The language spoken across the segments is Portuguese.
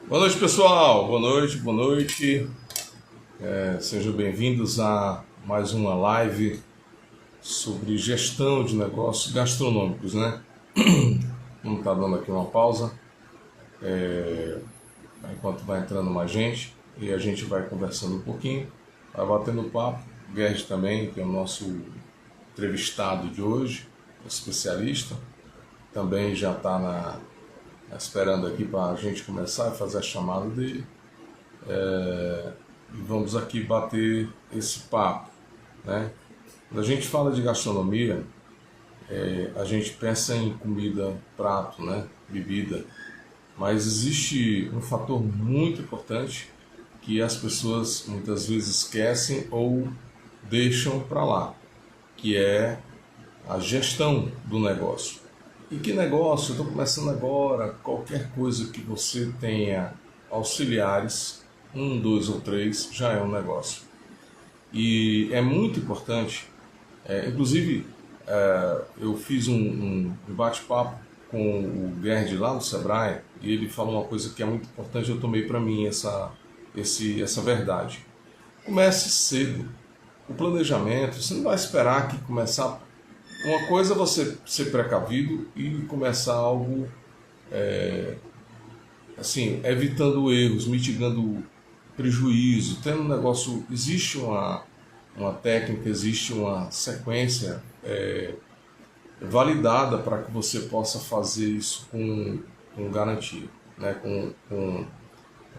Boa noite, pessoal. Boa noite, boa noite. Sejam bem-vindos a mais uma live sobre gestão de negócios gastronômicos, né? Vamos estar dando aqui uma pausa, enquanto vai entrando mais gente, e a gente vai conversando um pouquinho, vai batendo papo. O Gerd também, que é o nosso entrevistado de hoje, especialista, também já está esperando aqui para a gente começar a fazer a chamada dele. E vamos aqui bater esse papo, né? Quando a gente fala de gastronomia, a gente pensa em comida, prato, né? Bebida, mas existe um fator muito importante que as pessoas muitas vezes esquecem ou deixam para lá, que é a gestão do negócio. E que negócio? Eu estou começando agora. Qualquer coisa que você tenha auxiliares, 1, 2 ou 3, já é um negócio. E é muito importante, inclusive eu fiz um bate-papo com o Gerd lá no Sebrae, e ele falou uma coisa que é muito importante, eu tomei para mim essa verdade. Comece cedo. O planejamento, você não vai esperar que começar. Uma coisa é você ser precavido e começar algo assim, evitando erros, mitigando prejuízo, tendo um negócio. Existe uma técnica, existe uma sequência validada para que você possa fazer isso com garantia, né? com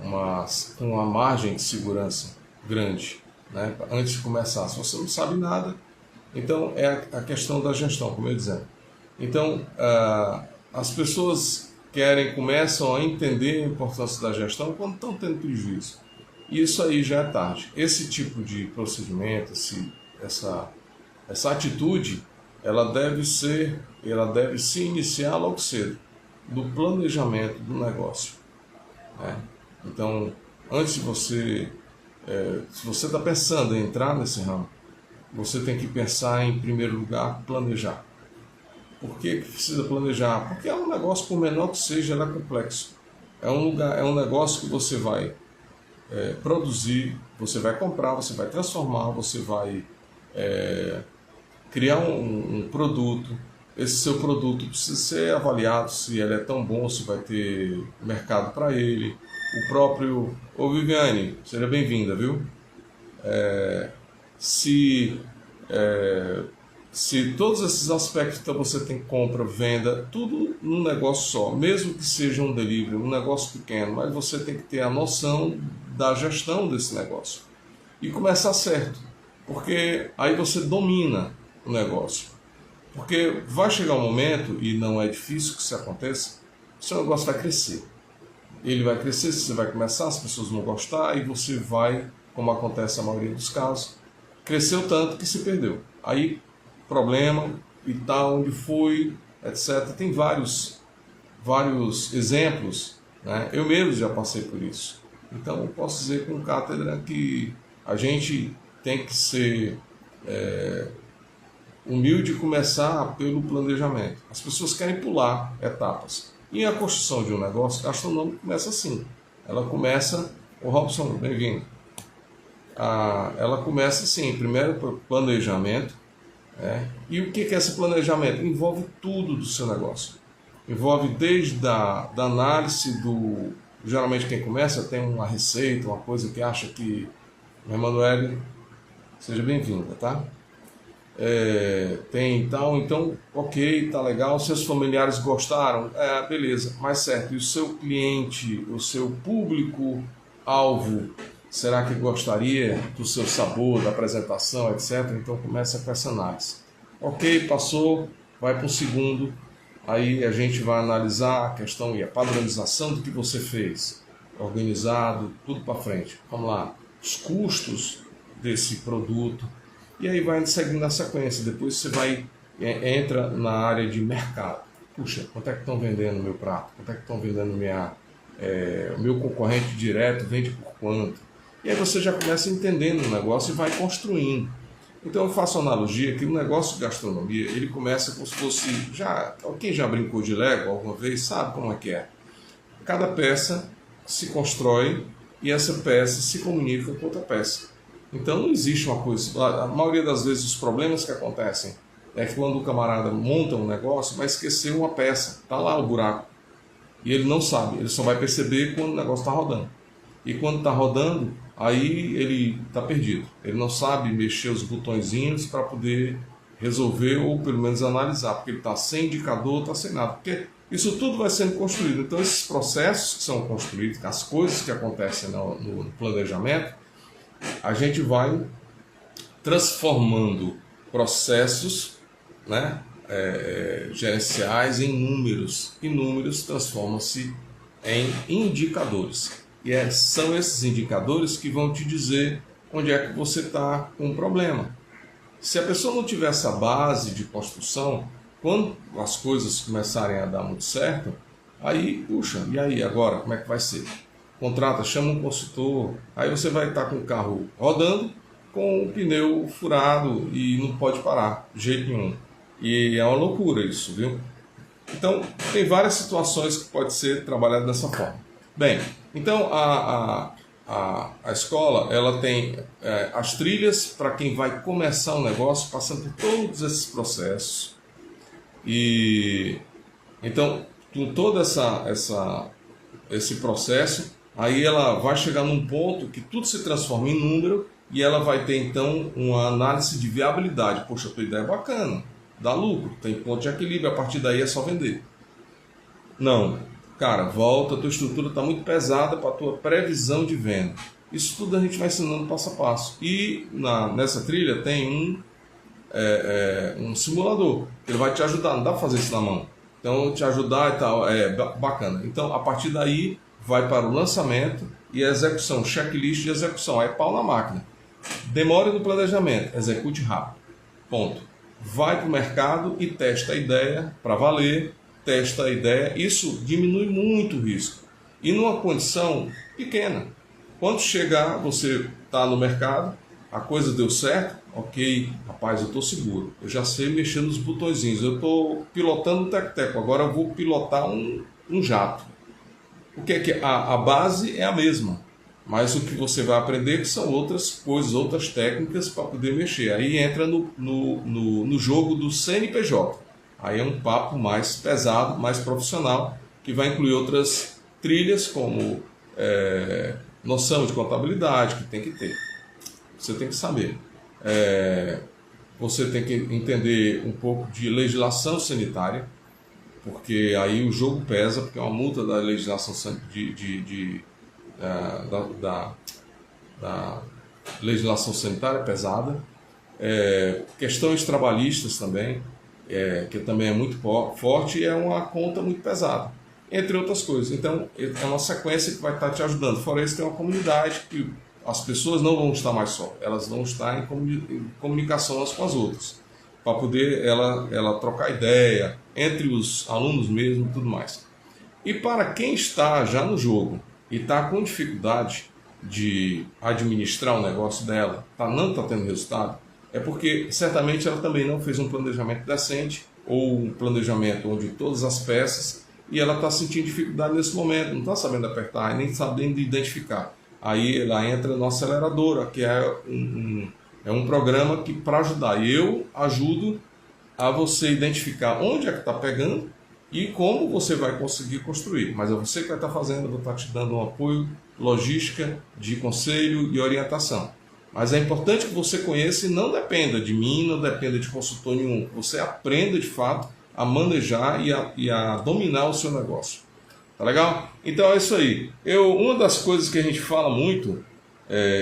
uma margem de segurança grande, né? Antes de começar. Se você não sabe nada, então é a questão da gestão, como eu dizendo. Então, as pessoas começam a entender a importância da gestão quando estão tendo prejuízo. E isso aí já é tarde. Esse tipo de procedimento, essa atitude, ela deve se iniciar logo cedo, do planejamento do negócio, né? Então, antes de você, se você está pensando em entrar nesse ramo, você tem que pensar em primeiro lugar, planejar. Por que precisa planejar? Porque é um negócio, por menor que seja, ele é complexo. É um negócio que você vai produzir, você vai comprar, você vai transformar, você vai criar um produto. Esse seu produto precisa ser avaliado se ele é tão bom, se vai ter mercado para ele. O próprio... Ô Viviane, seja bem-vinda, viu? Se todos esses aspectos que você tem, compra, venda, tudo num negócio só, mesmo que seja um delivery, um negócio pequeno, mas você tem que ter a noção da gestão desse negócio e começar certo, porque aí você domina o negócio. Porque vai chegar um momento, e não é difícil que isso aconteça, o seu negócio vai crescer. Ele vai crescer, você vai começar, as pessoas vão gostar e você vai, como acontece na maioria dos casos, cresceu tanto que se perdeu. Aí, problema e tal, onde foi, etc. Tem vários exemplos, né? Eu mesmo já passei por isso. Então, eu posso dizer com cátedra que a gente tem que ser humilde e começar pelo planejamento. As pessoas querem pular etapas. E a construção de um negócio gastronômico começa assim. Ela começa... Ô Robson, bem-vindo. Ela começa assim, primeiro por planejamento. E o que é esse planejamento? Envolve tudo do seu negócio. Envolve desde a análise do... Geralmente quem começa tem uma receita, uma coisa que acha que... Emanuele, seja bem-vinda, tá? Tem tal, então, ok, tá legal, seus familiares gostaram, beleza, mas certo, e o seu cliente, o seu público-alvo, será que gostaria do seu sabor, da apresentação, etc? Então começa com essa análise. Ok, passou, vai para o segundo, aí a gente vai analisar a questão e a padronização do que você fez, organizado, tudo para frente. Vamos lá, os custos desse produto, e aí vai seguindo a sequência. Depois você entra na área de mercado. Puxa, quanto é que estão vendendo o meu prato? Quanto é que estão vendendo o meu concorrente direto vende por quanto? E aí você já começa entendendo o negócio e vai construindo. Então eu faço a analogia que o negócio de gastronomia, ele começa como se fosse... Quem já brincou de Lego alguma vez sabe como é que é. Cada peça se constrói e essa peça se comunica com outra peça. Então não existe uma coisa. A maioria das vezes os problemas que acontecem é que quando o camarada monta um negócio, vai esquecer uma peça, está lá o buraco. E ele não sabe, ele só vai perceber quando o negócio está rodando. E quando está rodando, aí ele está perdido. Ele não sabe mexer os botõezinhos para poder resolver ou pelo menos analisar, porque ele está sem indicador, está sem nada. Porque isso tudo vai sendo construído. Então esses processos que são construídos, as coisas que acontecem no planejamento, a gente vai transformando processos, né, gerenciais em números, e números transformam-se em indicadores. E são esses indicadores que vão te dizer onde é que você está com um problema. Se a pessoa não tiver essa base de construção, quando as coisas começarem a dar muito certo, aí, puxa, e aí agora, como é que vai ser? Contrata, chama um consultor, aí você vai estar com o carro rodando, com o pneu furado e não pode parar, de jeito nenhum. E é uma loucura isso, viu? Então, tem várias situações que pode ser trabalhado dessa forma. Bem, então a escola, ela tem as trilhas para quem vai começar um negócio, passando por todos esses processos. E então, com todo esse processo, aí ela vai chegar num ponto que tudo se transforma em número e ela vai ter então uma análise de viabilidade. Poxa, a tua ideia é bacana, dá lucro, tem ponto de equilíbrio, a partir daí é só vender. Não, cara, volta, a tua estrutura está muito pesada para a tua previsão de venda. Isso tudo a gente vai ensinando passo a passo. E nessa trilha tem um simulador, ele vai te ajudar, não dá para fazer isso na mão. Então, te ajudar e tal, é bacana. Então, a partir daí, vai para o lançamento e a execução, checklist de execução, é pau na máquina. Demore no planejamento, execute rápido. Ponto. Vai para o mercado e testa a ideia para valer, testa a ideia, isso diminui muito o risco. E numa condição pequena. Quando chegar, você está no mercado, a coisa deu certo, ok, rapaz, eu estou seguro, eu já sei mexer nos botõezinhos, eu estou pilotando um teco-teco, agora eu vou pilotar um jato. O que é que a base é a mesma, mas o que você vai aprender são outras coisas, outras técnicas para poder mexer. Aí entra no jogo do CNPJ. Aí é um papo mais pesado, mais profissional, que vai incluir outras trilhas como noção de contabilidade, que tem que ter. Você tem que saber. Você tem que entender um pouco de legislação sanitária, porque aí o jogo pesa, porque é uma multa da legislação da legislação sanitária pesada. Questões trabalhistas também, que também é muito forte e é uma conta muito pesada, entre outras coisas. Então, é uma sequência que vai estar te ajudando. Fora isso, tem uma comunidade que as pessoas não vão estar mais só, elas vão estar em comunicação umas com as outras, para poder ela trocar ideia entre os alunos mesmo e tudo mais. E para quem está já no jogo e está com dificuldade de administrar o negócio dela, não está tendo resultado, é porque certamente ela também não fez um planejamento decente ou um planejamento onde todas as peças, e ela está sentindo dificuldade nesse momento, não está sabendo apertar e nem sabendo identificar. Aí ela entra na aceleradora, que é um programa que para ajudar. Eu ajudo a você identificar onde é que está pegando e como você vai conseguir construir. Mas é você que vai estar fazendo, eu vou estar te dando um apoio, logística, de conselho e orientação. Mas é importante que você conheça e não dependa de mim, não dependa de consultor nenhum. Você aprenda de fato a manejar e a dominar o seu negócio. Tá legal? Então é isso aí. Uma das coisas que a gente fala muito,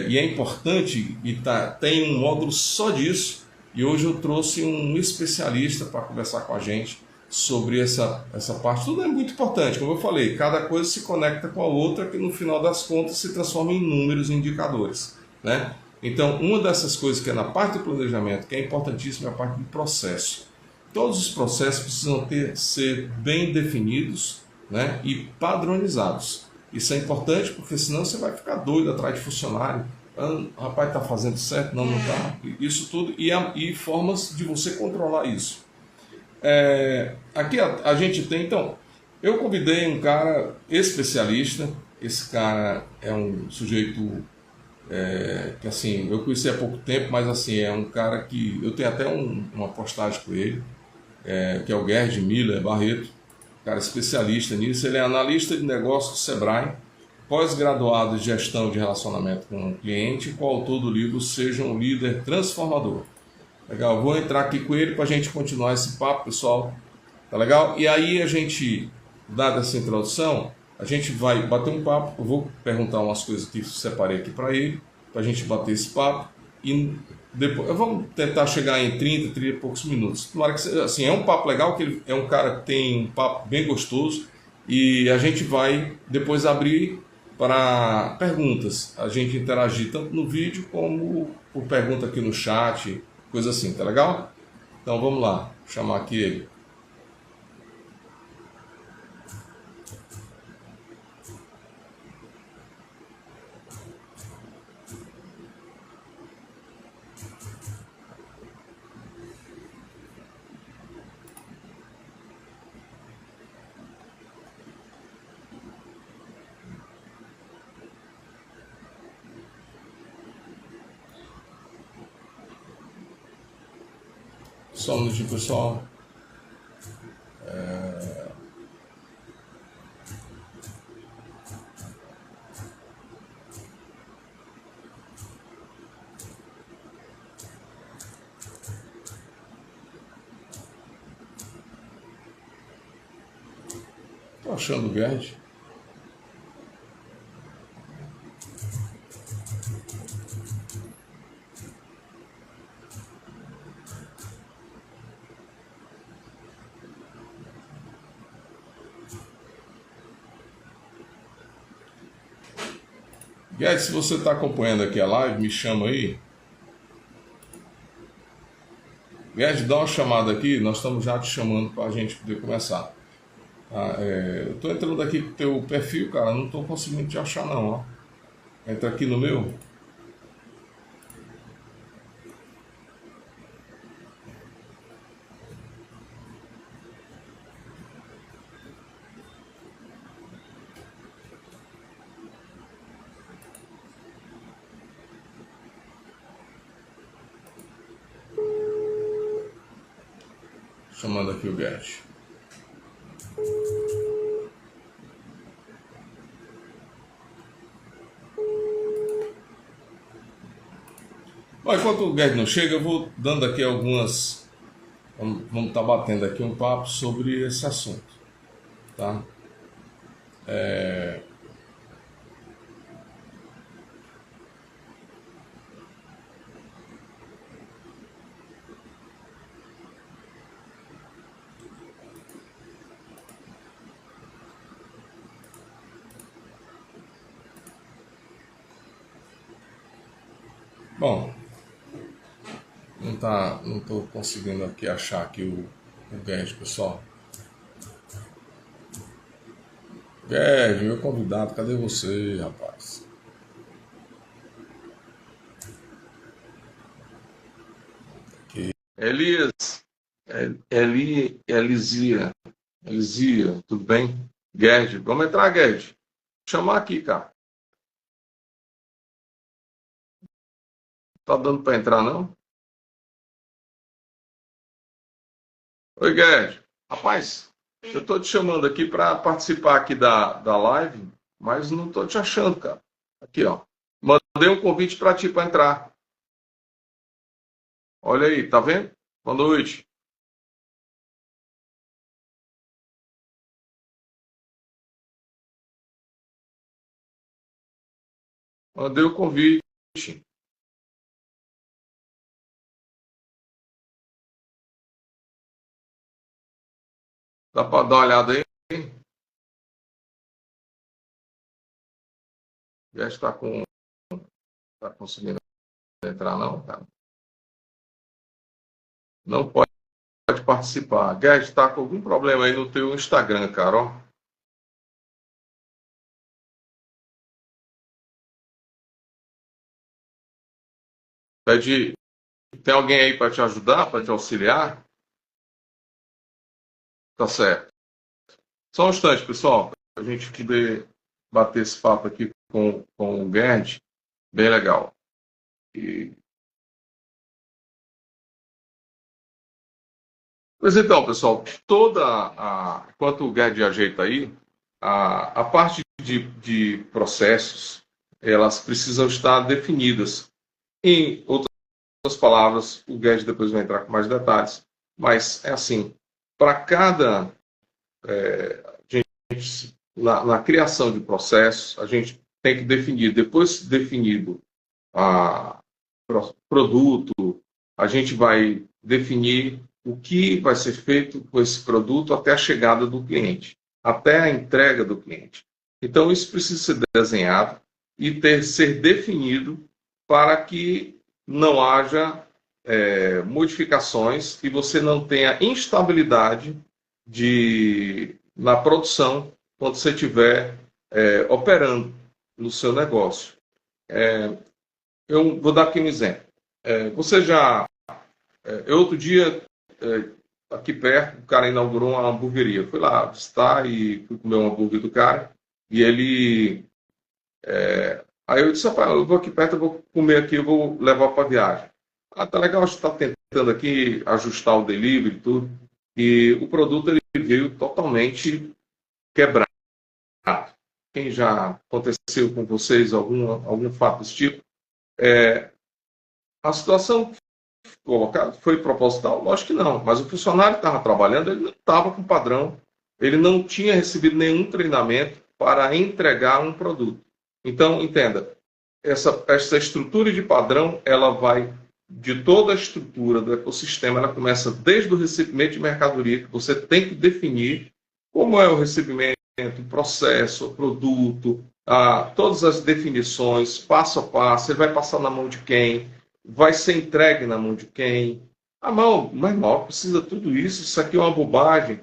e é importante, e tem um módulo só disso, e hoje eu trouxe um especialista para conversar com a gente sobre essa parte. Tudo é muito importante, como eu falei, cada coisa se conecta com a outra, que no final das contas se transforma em números e indicadores, né? Então, uma dessas coisas que é na parte do planejamento, que é importantíssima, é a parte do processo. Todos os processos precisam ser bem definidos, né, e padronizados. Isso é importante porque senão você vai ficar doido atrás de funcionário. Rapaz, está fazendo certo? Não está. Isso tudo. E formas de você controlar isso. Aqui a gente tem, então, eu convidei um cara especialista, Esse cara é um sujeito que assim, eu conheci há pouco tempo, mas assim, é um cara que eu tenho até uma postagem com ele, que é o Gerd Miller Barreto, cara especialista nisso. Ele é analista de negócios do Sebrae, pós-graduado em gestão de relacionamento com o cliente, e coautor do livro Seja um Líder Transformador. Legal, vou entrar aqui com ele para a gente continuar esse papo, pessoal. Tá legal? E aí a gente, dada essa introdução, a gente vai bater um papo. Eu vou perguntar umas coisas que separei aqui para ele, para a gente bater esse papo. E depois, vamos tentar chegar em 30 e poucos minutos. Tomara que, assim, é um papo legal, que ele é um cara que tem um papo bem gostoso. E a gente vai depois abrir para perguntas. A gente interagir tanto no vídeo como por pergunta aqui no chat, coisa assim, tá legal? Então vamos lá, vou chamar aqui ele. Só um minutinho, pessoal. Tô achando o Gerd. Gerd, se você está acompanhando aqui a live, me chama aí. Gerd, dá uma chamada aqui, nós estamos já te chamando para a gente poder começar. Eu estou entrando aqui com o teu perfil, cara, não estou conseguindo te achar não, ó. Entra aqui no meu. Chamando aqui o Gerd. Bom, enquanto o Gerd não chega, eu vou dando aqui algumas. Vamos estar batendo aqui um papo sobre esse assunto, tá? Bom, não estou conseguindo aqui achar aqui o Gerd, pessoal. Gerd, meu convidado, cadê você, rapaz? Aqui. Elias, Elisia, tudo bem? Gerd, vamos entrar, Gerd. Vou chamar aqui, cara. Tá dando para entrar, não? Oi, Gerd. Rapaz, eu tô te chamando aqui para participar aqui da live, mas não tô te achando, cara. Aqui, ó. Mandei um convite para ti para entrar. Olha aí, tá vendo? Boa noite. Mandei o convite. Dá para dar uma olhada aí? Já está com. Tá conseguindo entrar, não, cara? Não pode participar. Guedes, está com algum problema aí no teu Instagram, cara, ó. Pede, tem alguém aí para te ajudar, para te auxiliar? Tá certo. Só um instante, pessoal, para a gente poder bater esse papo aqui com o Gerd, bem legal. Pois então, pessoal, enquanto o Gerd ajeita aí, a parte de processos, elas precisam estar definidas. Em outras palavras, o Gerd depois vai entrar com mais detalhes, mas é assim, para cada na criação de processos, a gente tem que definir, depois definido a produto, a gente vai definir o que vai ser feito com esse produto até a chegada do cliente, até a entrega do cliente. Então, isso precisa ser desenhado e ser definido para que não haja modificações e você não tenha instabilidade na produção quando você estiver operando no seu negócio. Eu vou dar aqui um exemplo. Você já. Outro dia, aqui perto, o cara inaugurou uma hamburgueria. Eu fui lá visitar e fui comer um hambúrguer do cara. E ele. Aí eu disse: rapaz, eu vou aqui perto, eu vou comer aqui, eu vou levar para viagem. Ah, tá legal, a gente está tentando aqui ajustar o delivery e tudo. E o produto ele veio totalmente quebrado. Quem já aconteceu com vocês algum fato desse tipo? A situação colocada foi proposital? Lógico que não, mas o funcionário que estava trabalhando, ele não estava com padrão, ele não tinha recebido nenhum treinamento para entregar um produto. Então, entenda, essa estrutura de padrão, ela vai de toda a estrutura do ecossistema, ela começa desde o recebimento de mercadoria, que você tem que definir como é o recebimento, o processo, o produto, todas as definições, passo a passo, ele vai passar na mão de quem, vai ser entregue na mão de quem. Mas mal precisa de tudo isso aqui é uma bobagem.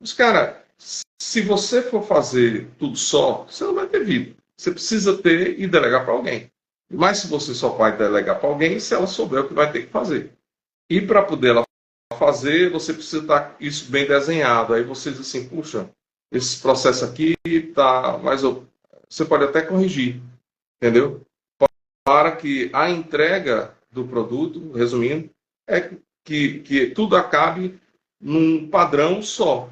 Mas, cara, se você for fazer tudo só, você não vai ter vida. Você precisa ter e delegar para alguém. Mas se você só vai delegar para alguém, se ela souber o que vai ter que fazer. E para poder ela fazer, você precisa estar isso bem desenhado. Aí você diz assim, puxa, esse processo aqui tá, mas você pode até corrigir, entendeu? Para que a entrega do produto, resumindo, é que tudo acabe num padrão só.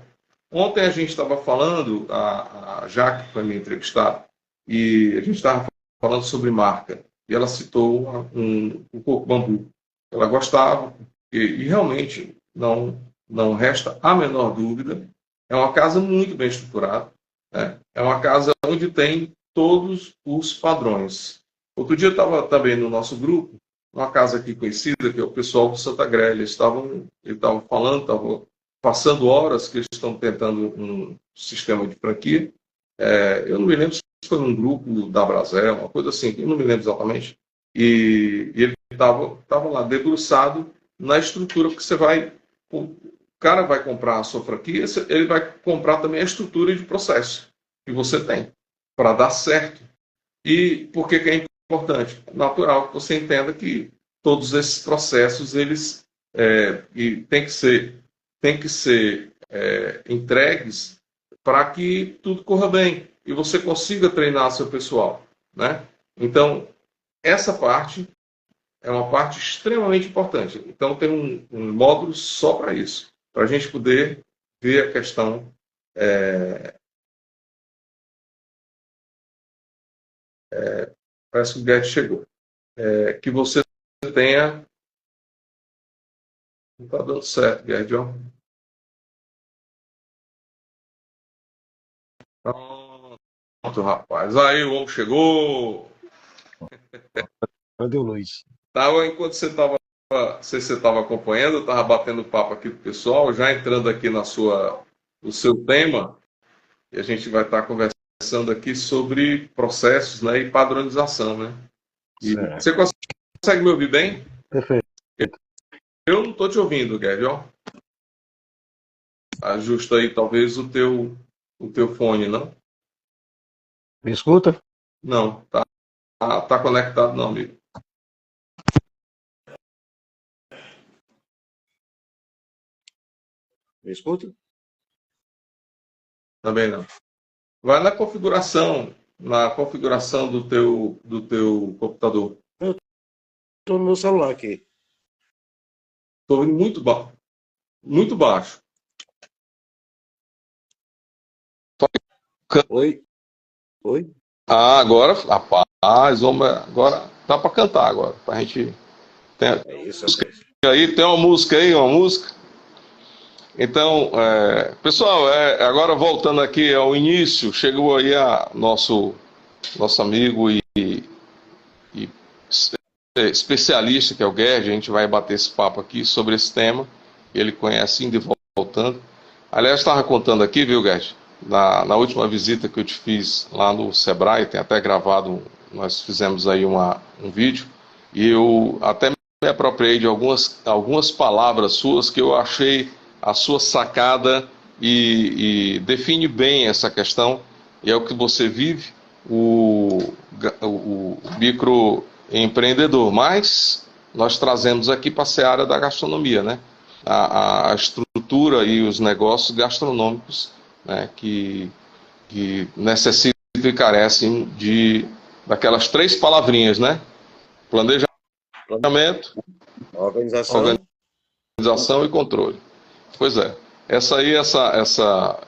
Ontem a gente estava falando, a Jaque foi minha entrevistada, e a gente estava falando sobre marca. E ela citou o Coco Bambu. Ela gostava, e realmente não resta a menor dúvida. É uma casa muito bem estruturada. Né? É uma casa onde tem todos os padrões. Outro dia eu estava também no nosso grupo, uma casa aqui conhecida, que é o pessoal do Santa Gré. Eles estavam falando, estavam passando horas que eles estão tentando um sistema de franquia. Eu não me lembro se foi um grupo da Brasel, uma coisa assim, eu não me lembro exatamente. E ele estava lá debruçado na estrutura que você vai. O cara vai comprar a sua franquia, ele vai comprar também a estrutura de processo que você tem para dar certo. E por que é importante? Natural que você entenda que todos esses processos eles e tem que ser entregues para que tudo corra bem e você consiga treinar seu pessoal, né? Então essa parte é uma parte extremamente importante. Então tem um módulo só para isso, para a gente poder ver a questão. Parece que o Guedes chegou. Que você tenha. Não está dando certo, Guedes. Pronto, rapaz. Aí o homem chegou. Cadê o Luiz? Enquanto você estava. Não sei se você estava acompanhando, eu estava batendo papo aqui com o pessoal, já entrando aqui no seu tema, e a gente vai estar conversando aqui sobre processos, né, e padronização. Né? E Certo. você consegue me ouvir bem? Perfeito. Eu não estou te ouvindo, Guedes. Ajusta aí talvez o teu fone, não? Me escuta? Não, tá conectado não, amigo. Me escuta? Também não. Vai na configuração. na configuração do teu computador. Eu estou no meu celular aqui. Estou ouvindo muito baixo. Oi? Oi? Ah, agora, rapaz, agora dá para cantar agora, pra gente. É isso, rapaz. Tem uma música aí, uma música. Então, pessoal, agora voltando aqui ao início, chegou aí nosso amigo e especialista, que é o Guedes. A gente vai bater esse papo aqui sobre esse tema. Ele conhece indo e voltando. Aliás, estava contando aqui, viu, Guedes? Na última visita que eu te fiz lá no Sebrae, tem até gravado, nós fizemos aí um vídeo, e eu até me apropriei de algumas palavras suas que eu achei a sua sacada e define bem essa questão, e é o que você vive, o microempreendedor. Mas nós trazemos aqui para a seara da gastronomia, né? A estrutura e os negócios gastronômicos, né, que necessitam e carecem daquelas três palavrinhas, né? Planejamento, Organização. organização e controle. Pois é.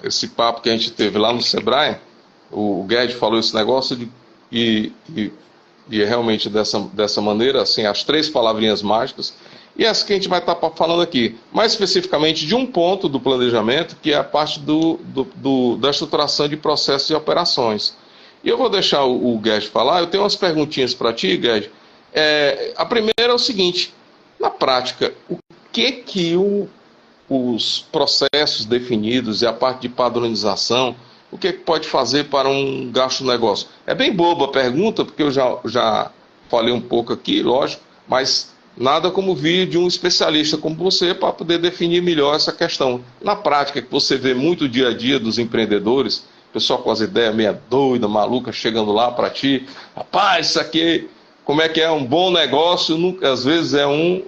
Esse papo que a gente teve lá no Sebrae, o Guedes falou esse negócio e, e, e é realmente dessa maneira, assim, as três palavrinhas mágicas. E essa que a gente vai estar falando aqui, mais especificamente de um ponto do planejamento, que é a parte da estruturação de processos e operações. E eu vou deixar o Guedes falar. Eu tenho umas perguntinhas para ti, Guedes. A primeira é o seguinte: na prática, o que os processos definidos e a parte de padronização, o que pode fazer para um gasto negócio? É bem boba a pergunta, porque eu já falei um pouco aqui, lógico, mas nada como vir de um especialista como você para poder definir melhor essa questão. Na prática, que você vê muito dia a dia dos empreendedores, pessoal com as ideias meia doida, maluca, chegando lá para ti: rapaz, isso aqui, como é que é um bom negócio? Nunca, às vezes não,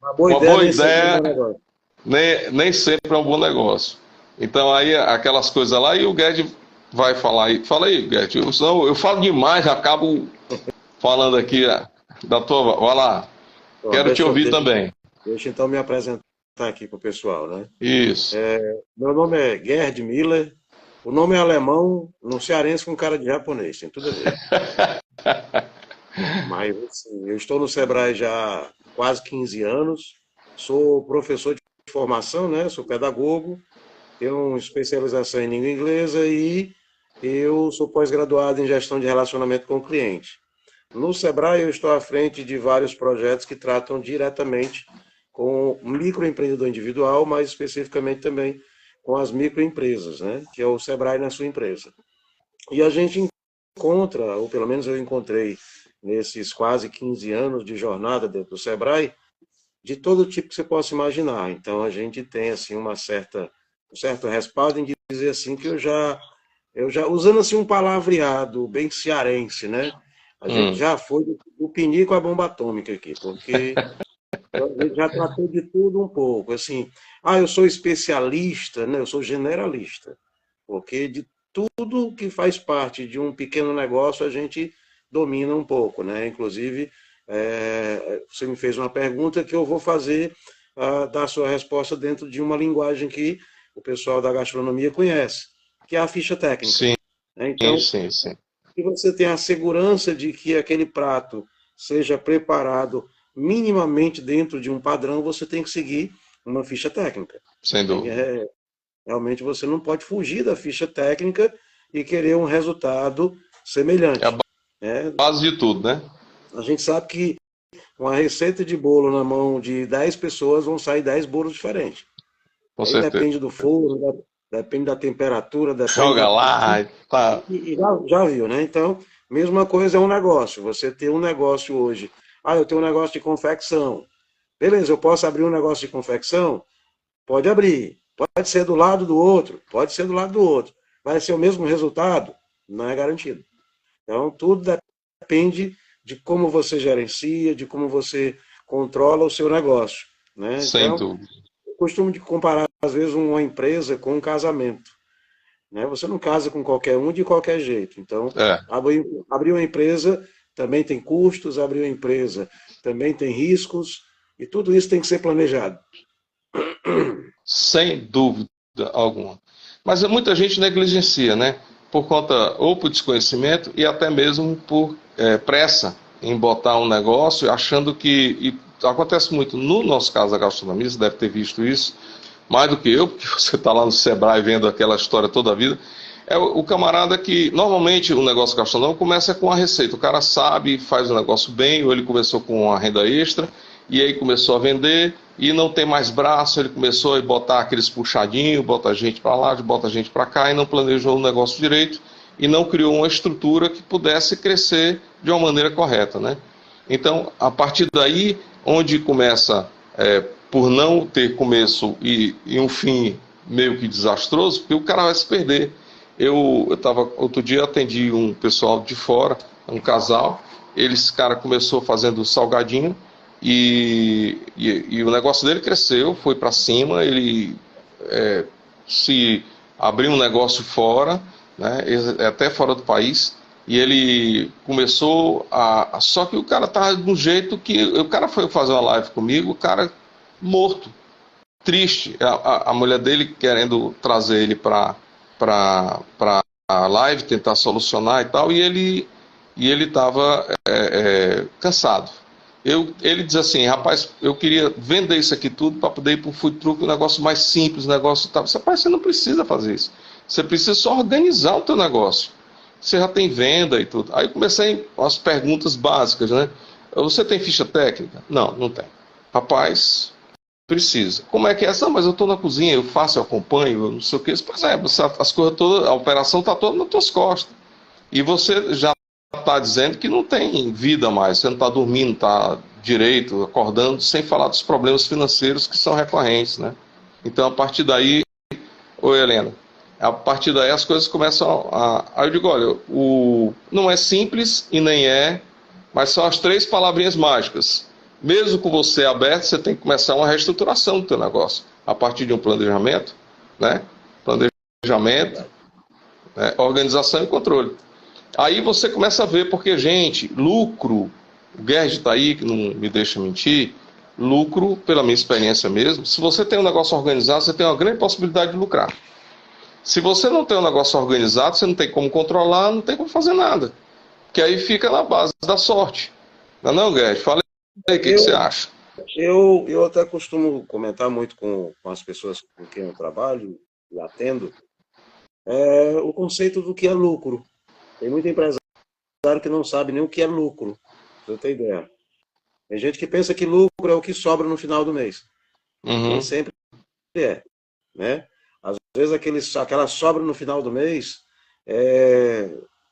Uma boa uma ideia boa nem sempre é um bom ideia, negócio. nem sempre é um bom negócio. Então aí aquelas coisas lá, e o Guedes vai falar aí. Fala aí, Guedes. Senão eu falo demais, acabo falando aqui da tua. Vai lá, Bom, quero te ouvir também. deixa então me apresentar aqui para o pessoal, né? Isso. Meu nome é Gerd Miller. O nome é alemão, no cearense com cara de japonês, tem tudo a ver. Mas assim, eu estou no Sebrae já há quase 15 anos. Sou professor de formação, né? Sou pedagogo, tenho uma especialização em língua inglesa e eu sou pós-graduado em gestão de relacionamento com o cliente. No Sebrae, eu estou à frente de vários projetos que tratam diretamente com o microempreendedor individual, mais especificamente também com as microempresas, né? Que é o Sebrae na sua empresa. E a gente encontra, ou pelo menos eu encontrei nesses quase 15 anos de jornada dentro do Sebrae, de todo tipo que você possa imaginar. Então a gente tem assim um certo respaldo em dizer assim que eu já usando assim um palavreado bem cearense, né? A gente Hum, já foi do pinico à bomba atômica aqui, porque a gente já tratou de tudo um pouco. Assim, eu sou especialista, né? Eu sou generalista, porque de tudo que faz parte de um pequeno negócio a gente domina um pouco, né? Inclusive, você me fez uma pergunta que eu vou fazer da sua resposta dentro de uma linguagem que o pessoal da gastronomia conhece, que é a ficha técnica, sim, né? Então, sim, sim. se você tem a segurança de que aquele prato seja preparado minimamente dentro de um padrão, você tem que seguir uma ficha técnica. Sem dúvida. Realmente você não pode fugir da ficha técnica e querer um resultado É a semelhante, né? base de tudo, né? A gente sabe que uma receita de bolo na mão de 10 pessoas vão sair 10 bolos diferentes. Com Aí certeza. depende do forno, depende da temperatura, depende Joga lá, tá. e já viu, né? Então, mesma coisa é um negócio. Você tem um negócio hoje. Eu tenho um negócio de confecção. Beleza, eu posso abrir um negócio de confecção? Pode abrir. Pode ser do lado do outro, pode ser do lado do outro. Vai ser o mesmo resultado? Não é garantido. Então, tudo depende de como você gerencia, de como você controla o seu negócio, né? Sem Então, dúvida. eu costumo de comparar, às vezes, uma empresa com um casamento. né? Você não casa com qualquer um de qualquer jeito. Então, É, abrir uma empresa também tem custos, abrir uma empresa também tem riscos, e tudo isso tem que ser planejado. sem dúvida alguma. Mas muita gente negligencia, né? Por conta, ou por desconhecimento e até mesmo por pressa em botar um negócio, achando que. E acontece muito no nosso caso da gastronomia, você deve ter visto isso, mais do que eu, porque você está lá no Sebrae vendo aquela história toda a vida. É o camarada que, normalmente, o negócio gastronômico começa com a receita. O cara sabe, faz o negócio bem, ou ele começou com uma renda extra, e aí começou a vender, e não tem mais braço, ele começou a botar aqueles puxadinhos, bota gente para lá, bota gente para cá, e não planejou o negócio direito, e não criou uma estrutura que pudesse crescer de uma maneira correta, né? Então, a partir daí, onde começa, por não ter começo e um fim meio que desastroso, porque o cara vai se perder. Outro dia atendi um pessoal de fora, um casal, esse cara começou fazendo salgadinho e o negócio dele cresceu, foi para cima, ele se abriu um negócio fora, né, até fora do país, e ele começou Só que o cara estava de um jeito que... O cara foi fazer uma live comigo, o cara morto, triste. A mulher dele querendo trazer ele para a live, tentar solucionar e tal, e ele estava cansado. Ele diz assim: rapaz, eu queria vender isso aqui tudo para poder ir para o food truck, um negócio mais simples, um negócio tal. Rapaz, você não precisa fazer isso. Você precisa só organizar o teu negócio. Você já tem venda e tudo. Aí comecei as perguntas básicas, né? Você tem ficha técnica? Não, não tem. Rapaz, precisa. Como é que é? Não, mas eu estou na cozinha, eu faço, eu acompanho, eu não sei o que. Pois é, as coisas todas, a operação está toda nas tuas costas. E você já está dizendo que não tem vida mais, você não está dormindo, está direito, acordando, sem falar dos problemas financeiros que são recorrentes, né? Então, a partir daí... Oi, Helena. A partir daí as coisas começam a... Aí eu digo, olha, não é simples e nem mas são as 3 palavrinhas mágicas. Mesmo com você aberto, você tem que começar uma reestruturação do teu negócio. A partir de um planejamento, né? Planejamento, né? Organização e controle. Aí você começa a ver, porque, gente, lucro, o Gerd está aí, que não me deixa mentir, lucro, pela minha experiência mesmo, se você tem um negócio organizado, você tem uma grande possibilidade de lucrar. Se você não tem um negócio organizado, você não tem como controlar, não tem como fazer nada. Que aí fica na base da sorte. Não é não, Gerd? Fala aí, o que você acha? Eu até costumo comentar muito com as pessoas com quem eu trabalho e atendo, o conceito do que é lucro. Tem muito empresário que não sabe nem o que é lucro, pra você ter ideia. Tem gente que pensa que lucro é o que sobra no final do mês. Nem sempre é, né? Às vezes aquela sobra no final do mês é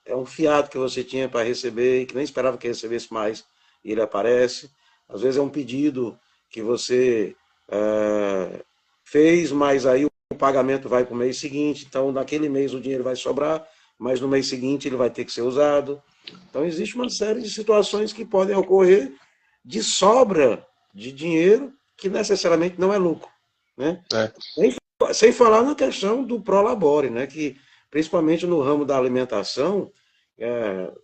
um fiado que você tinha para receber e que nem esperava que recebesse mais e ele aparece. Às vezes é um pedido que você fez, mas aí o pagamento vai para o mês seguinte, então naquele mês o dinheiro vai sobrar, mas no mês seguinte ele vai ter que ser usado. Então existe uma série de situações que podem ocorrer de sobra de dinheiro que necessariamente não é lucro, né? Sem falar na questão do prolabore, né? Que principalmente no ramo da alimentação,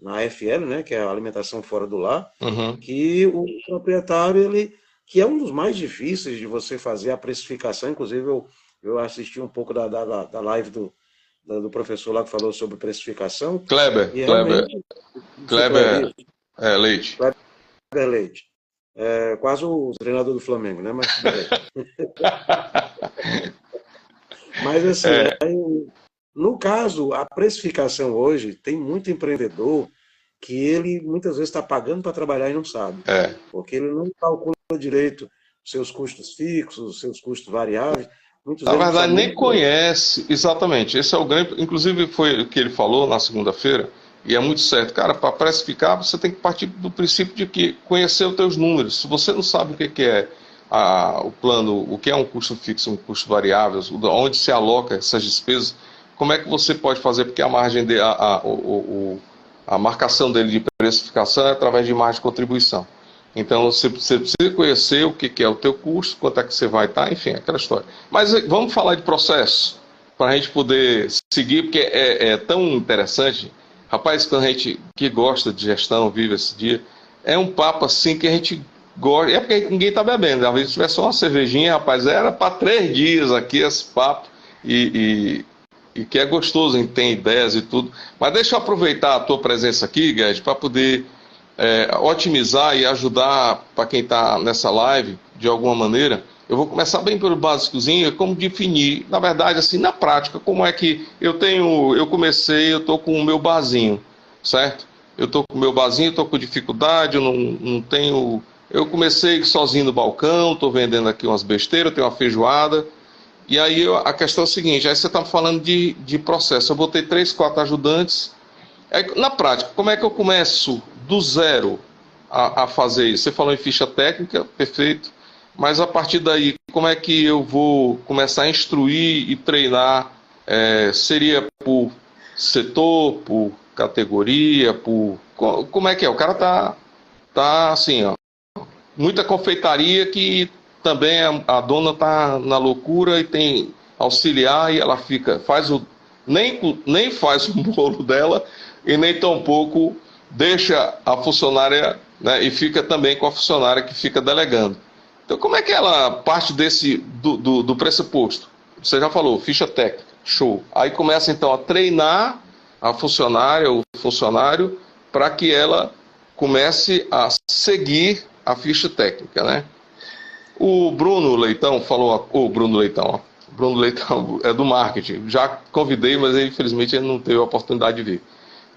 na AFL, né? Que é a alimentação fora do lar, que o proprietário, que é um dos mais difíceis de você fazer a precificação, inclusive eu assisti um pouco da live do professor lá que falou sobre precificação. Kleber Leite. Kleber Leite. Quase o treinador do Flamengo, né? Mas tudo bem. Mas assim, no caso, a precificação hoje, tem muito empreendedor que ele muitas vezes está pagando para trabalhar e não sabe. Porque ele não calcula direito seus custos fixos, seus custos variáveis. Na verdade, nem conhece. Exatamente. Esse é o grande. Inclusive, foi o que ele falou na segunda-feira, e é muito certo. Cara, para precificar, você tem que partir do princípio de que conhecer os teus números. Se você não sabe o que é o plano, o que é um custo fixo, um custo variável, onde se aloca essas despesas, como é que você pode fazer? Porque a margem a marcação dele de precificação é através de margem de contribuição. Então você precisa conhecer o que é o teu custo, quanto é que você vai estar, enfim, aquela história. Mas vamos falar de processo. para a gente poder seguir, porque é tão interessante. Rapaz, quando a gente que gosta de gestão, vive esse dia, é um papo assim que a gente gosta. É porque ninguém está bebendo. Às vezes, se tiver só uma cervejinha, rapaz, era para 3 dias aqui esse papo. E que é gostoso, a gente tem ideias e tudo. Mas deixa eu aproveitar a tua presença aqui, Guedes, para poder otimizar e ajudar para quem está nessa live, de alguma maneira. Eu vou começar bem pelo básicozinho, como definir, na verdade, assim, na prática, como é que eu estou com o meu barzinho, certo? Eu estou com o meu barzinho, estou com dificuldade, eu não tenho... Eu comecei sozinho no balcão, estou vendendo aqui umas besteiras, tenho uma feijoada, e aí a questão é a seguinte, aí você está falando de processo, eu botei 3, 4 ajudantes, na prática, como é que eu começo do zero a fazer isso? Você falou em ficha técnica, perfeito, mas a partir daí, como é que eu vou começar a instruir e treinar? Seria por setor, por categoria, como é que é? O cara tá assim, ó, muita confeitaria que também a dona tá na loucura e tem auxiliar e ela nem faz o bolo dela e nem tampouco deixa a funcionária, né, e fica também com a funcionária que fica delegando. Então, como é que ela parte do pressuposto? Você já falou, ficha técnica, show. Aí começa então a treinar a funcionária, o funcionário, para que ela comece a seguir a ficha técnica, né? O Bruno Leitão falou, Bruno Leitão é do marketing, já convidei, mas infelizmente ele não teve a oportunidade de vir.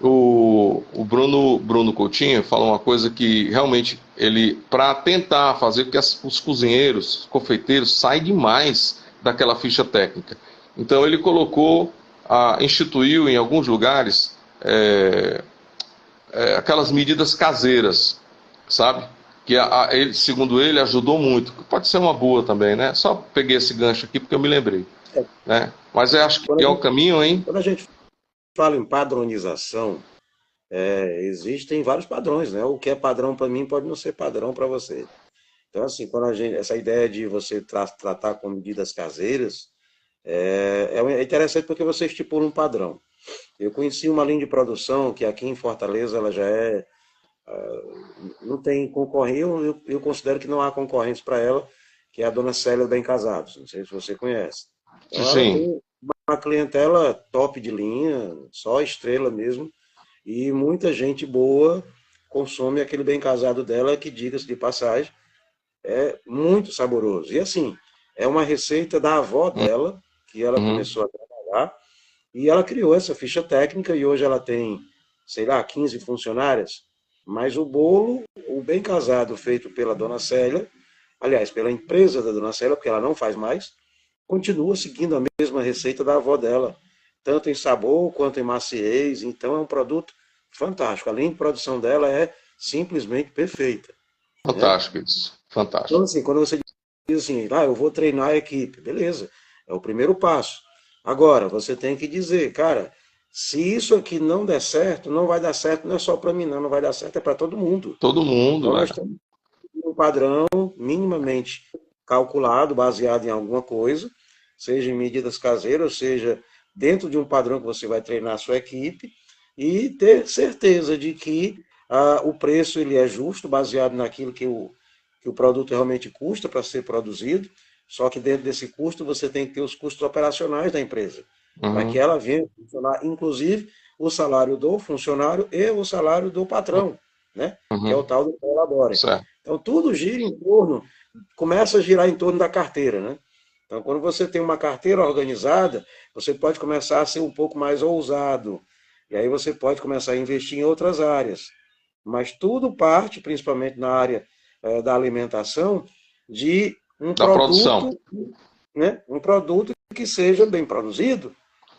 O Bruno Coutinho falou uma coisa que realmente para tentar fazer com que os cozinheiros, confeiteiros, saem demais daquela ficha técnica. Então ele instituiu em alguns lugares aquelas medidas caseiras, sabe? Que segundo ele, ajudou muito. Pode ser uma boa também, né? Só peguei esse gancho aqui porque eu me lembrei. Né? Mas eu acho que é o caminho, hein? Quando a gente fala em padronização, existem vários padrões, né? O que é padrão para mim pode não ser padrão para você. Então, assim, essa ideia de você tratar com medidas caseiras é interessante porque você estipula um padrão. Eu conheci uma linha de produção que aqui em Fortaleza ela já não tem concorrente, eu considero que não há concorrentes para ela, que é a Dona Célia Bem Casados. Não sei se você conhece. Então, ela tem uma clientela top de linha, só estrela mesmo, e muita gente boa consome aquele bem casado dela, que, diga-se de passagem, é muito saboroso. E assim, é uma receita da avó dela, que ela começou a trabalhar, e ela criou essa ficha técnica, e hoje ela tem, sei lá, 15 funcionárias, mas o bolo, o bem casado feito pela Dona Célia, aliás, pela empresa da Dona Célia, porque ela não faz mais, continua seguindo a mesma receita da avó dela, tanto em sabor quanto em maciez. Então é um produto fantástico. A linha de produção dela é simplesmente perfeita. Fantástico, né? Isso, fantástico. Então, assim, quando você diz assim, eu vou treinar a equipe, beleza, é o primeiro passo. Agora, você tem que dizer, cara, se isso aqui não der certo, não vai dar certo, não é só para mim, não vai dar certo, é para todo mundo. Todo mundo, então, nós temos um padrão minimamente calculado, baseado em alguma coisa, seja em medidas caseiras, seja dentro de um padrão que você vai treinar a sua equipe, e ter certeza de que o preço ele é justo, baseado naquilo que o produto realmente custa para ser produzido, só que dentro desse custo você tem que ter os custos operacionais da empresa, para que ela venha funcionar, inclusive o salário do funcionário e o salário do patrão, né? Que é o tal do colabore. Então tudo gira em torno, começa a girar em torno da carteira, né? Então quando você tem uma carteira organizada, você pode começar a ser um pouco mais ousado, e aí você pode começar a investir em outras áreas. Mas tudo parte, principalmente na área da alimentação, de um produto, né? Um produto que seja bem produzido,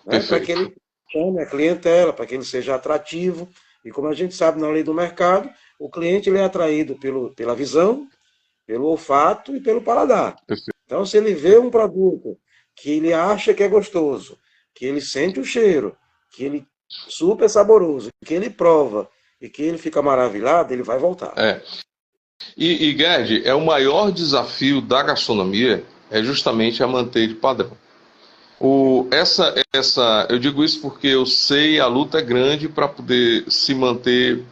né? Para que ele chame a clientela, para que ele seja atrativo. E como a gente sabe na lei do mercado, o cliente ele é atraído pela visão, pelo olfato e pelo paladar. Então, se ele vê um produto que ele acha que é gostoso, que ele sente o cheiro, que ele é super saboroso, que ele prova e que ele fica maravilhado, ele vai voltar. E Gerd, o maior desafio da gastronomia é justamente a manter de padrão. Eu digo isso porque eu sei a luta é grande para poder se manter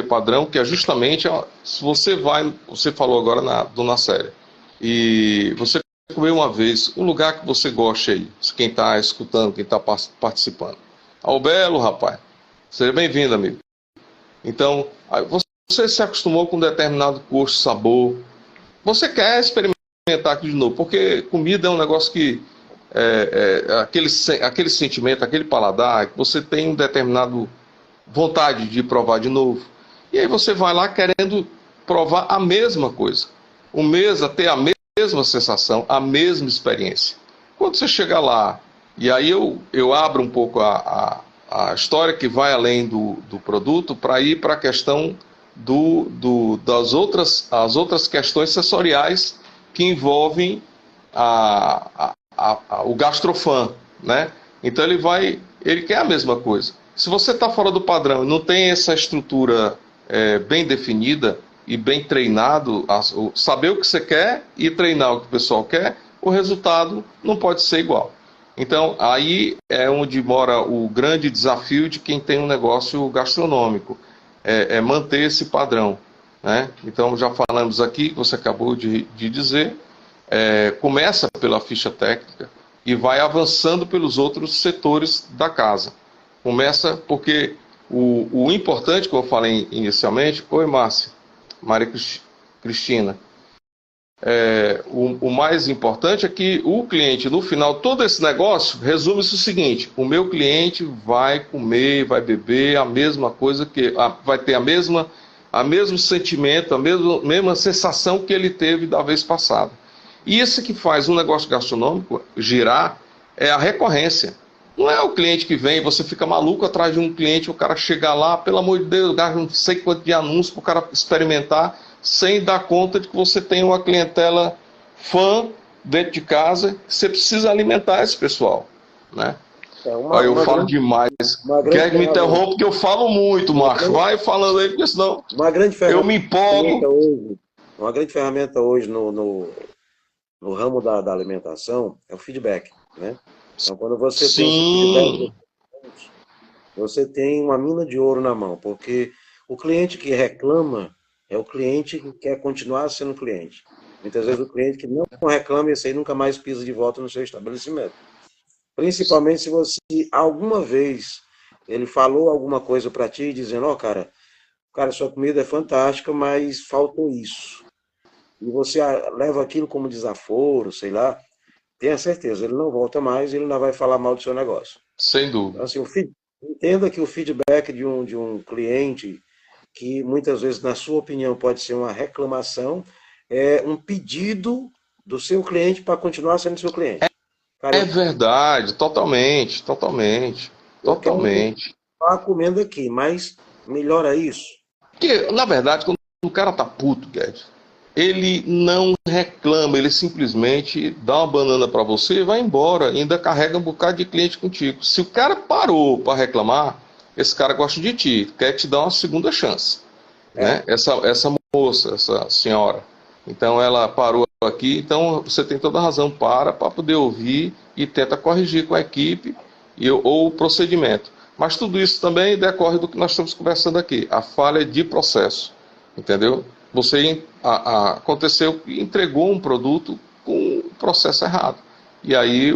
padrão, que é justamente, ó, se você vai, você falou agora na Dona Série, e você comeu uma vez, um lugar que você gosta aí, quem está escutando, quem está participando. Ao Belo, rapaz, seja bem-vindo, amigo. Então, aí você se acostumou com um determinado gosto, sabor, você quer experimentar aquilo de novo, porque comida é um negócio que aquele sentimento, aquele paladar, que você tem um determinado vontade de provar de novo. E aí você vai lá querendo provar a mesma coisa. O mesmo, ter a mesma sensação, a mesma experiência. Quando você chega lá, e aí eu abro um pouco a história que vai além do produto para ir para a questão as outras questões sensoriais que envolvem o gastrofã, né? Então ele quer a mesma coisa. Se você está fora do padrão e não tem essa estrutura bem definida e bem treinado, saber o que você quer e treinar o que o pessoal quer, o resultado não pode ser igual. Então, aí é onde mora o grande desafio de quem tem um negócio gastronômico, é manter esse padrão, né? Então, já falamos aqui, você acabou de dizer, começa pela ficha técnica e vai avançando pelos outros setores da casa. Começa porque o importante que eu falei inicialmente, oi Márcia, Maria Cristina, o mais importante é que o cliente, no final, todo esse negócio resume-se o seguinte: o meu cliente vai comer, vai beber a mesma coisa vai ter a mesmo sentimento, a mesma sensação que ele teve da vez passada. E isso que faz um negócio gastronômico girar é a recorrência. Não é o cliente que vem e você fica maluco atrás de um cliente, o cara chegar lá, pelo amor de Deus, gasta não sei quanto de anúncio para o cara experimentar, sem dar conta de que você tem uma clientela fã dentro de casa, que você precisa alimentar esse pessoal, né? Aí eu falo demais. Quer que me interrompa que eu falo muito, Marcos. Vai falando aí, porque senão eu me empolgo. Uma grande ferramenta hoje no ramo da alimentação é o feedback, né? Então, quando você tem feedback, você tem uma mina de ouro na mão, porque o cliente que reclama é o cliente que quer continuar sendo cliente. Muitas vezes o cliente que não reclama, esse aí nunca mais pisa de volta no seu estabelecimento. Principalmente se você, alguma vez, ele falou alguma coisa para ti, dizendo, ó, cara, sua comida é fantástica, mas faltou isso. E você leva aquilo como desaforo, sei lá, tenha certeza, ele não volta mais e ele não vai falar mal do seu negócio. Sem dúvida. Então, assim, entenda que o feedback de um cliente, que muitas vezes, na sua opinião, pode ser uma reclamação, é um pedido do seu cliente para continuar sendo seu cliente. Cara, é verdade, totalmente. Tá comendo aqui, mas melhora isso. Porque, na verdade, quando o cara tá puto, Guedes, ele não reclama, ele simplesmente dá uma banana para você e vai embora, ainda carrega um bocado de cliente contigo. Se o cara parou para reclamar, esse cara gosta de ti, quer te dar uma segunda chance, né? Essa moça, essa senhora, então ela parou aqui, então você tem toda a razão, para poder ouvir e tenta corrigir com a equipe ou o procedimento. Mas tudo isso também decorre do que nós estamos conversando aqui, a falha de processo, entendeu? Você aconteceu que entregou um produto com o processo errado. E aí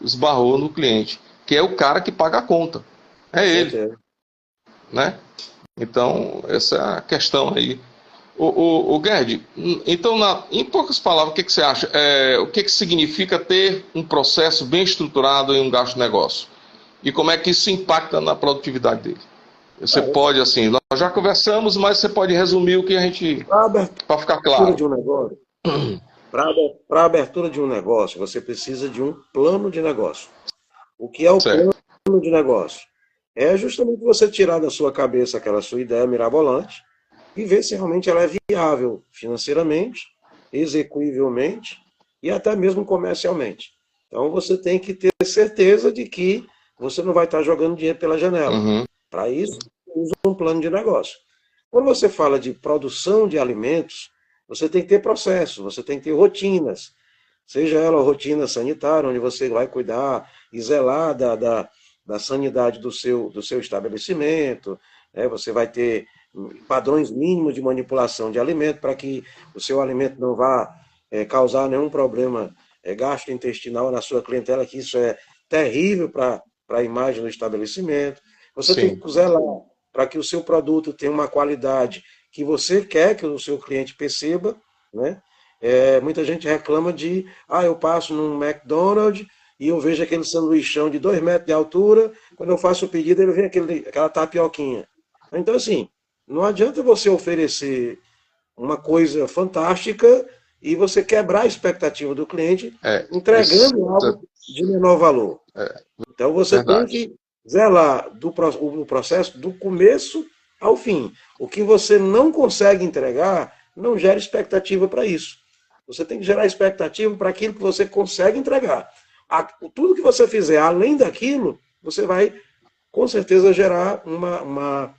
esbarrou no cliente, que é o cara que paga a conta. É ele. Né? Então, essa é a questão aí. O Gerd, então, em poucas palavras, o que você acha? O que significa ter um processo bem estruturado em um gasto de negócio? E como é que isso impacta na produtividade dele? Você pode, assim, nós já conversamos, mas você pode resumir o que a gente... Para ficar claro. Para a abertura de um negócio, você precisa de um plano de negócio. O que é o plano de negócio? É justamente você tirar da sua cabeça aquela sua ideia mirabolante e ver se realmente ela é viável financeiramente, execuivelmente e até mesmo comercialmente. Então você tem que ter certeza de que você não vai estar jogando dinheiro pela janela. Para isso, usa um plano de negócio. Quando você fala de produção de alimentos, você tem que ter processos, você tem que ter rotinas. seja ela rotina sanitária, onde você vai cuidar e zelar da sanidade do seu estabelecimento, né? Você vai ter padrões mínimos de manipulação de alimento para que o seu alimento não vá causar nenhum problema gastrointestinal na sua clientela, que isso é terrível para a imagem do estabelecimento. Você tem Sim. que zelar para que o seu produto tenha uma qualidade que você quer que o seu cliente perceba, né? Muita gente reclama eu passo num McDonald's e eu vejo aquele sanduichão de 2 metros de altura, quando eu faço o pedido ele vem aquela tapioquinha. Então, assim, não adianta você oferecer uma coisa fantástica e você quebrar a expectativa do cliente Isso entregando algo de menor valor. é Então você tem verdade. que zelar do processo do começo ao fim. O que você não consegue entregar, não gera expectativa para isso. Você tem que gerar expectativa para aquilo que você consegue entregar. Tudo que você fizer além daquilo, você vai com certeza gerar uma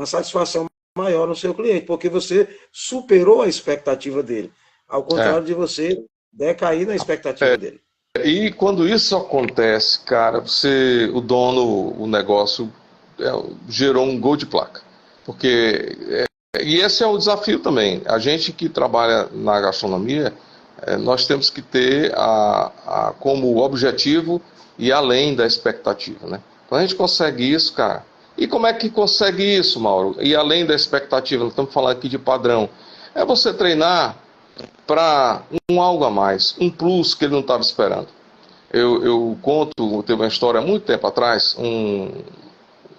satisfação maior no seu cliente, porque você superou a expectativa dele, ao É. contrário de você decair na expectativa dele. E quando isso acontece, cara, o dono, o negócio gerou um gol de placa. Porque, e esse é o desafio também. A gente que trabalha na gastronomia, nós temos que ter como objetivo ir além da expectativa, né? Quando a gente consegue isso, cara. E como é que consegue isso, Mauro? Ir além da expectativa, nós estamos falando aqui de padrão. É você treinar para algo a mais, um plus que ele não estava esperando. Eu conto, teve uma história há muito tempo atrás, um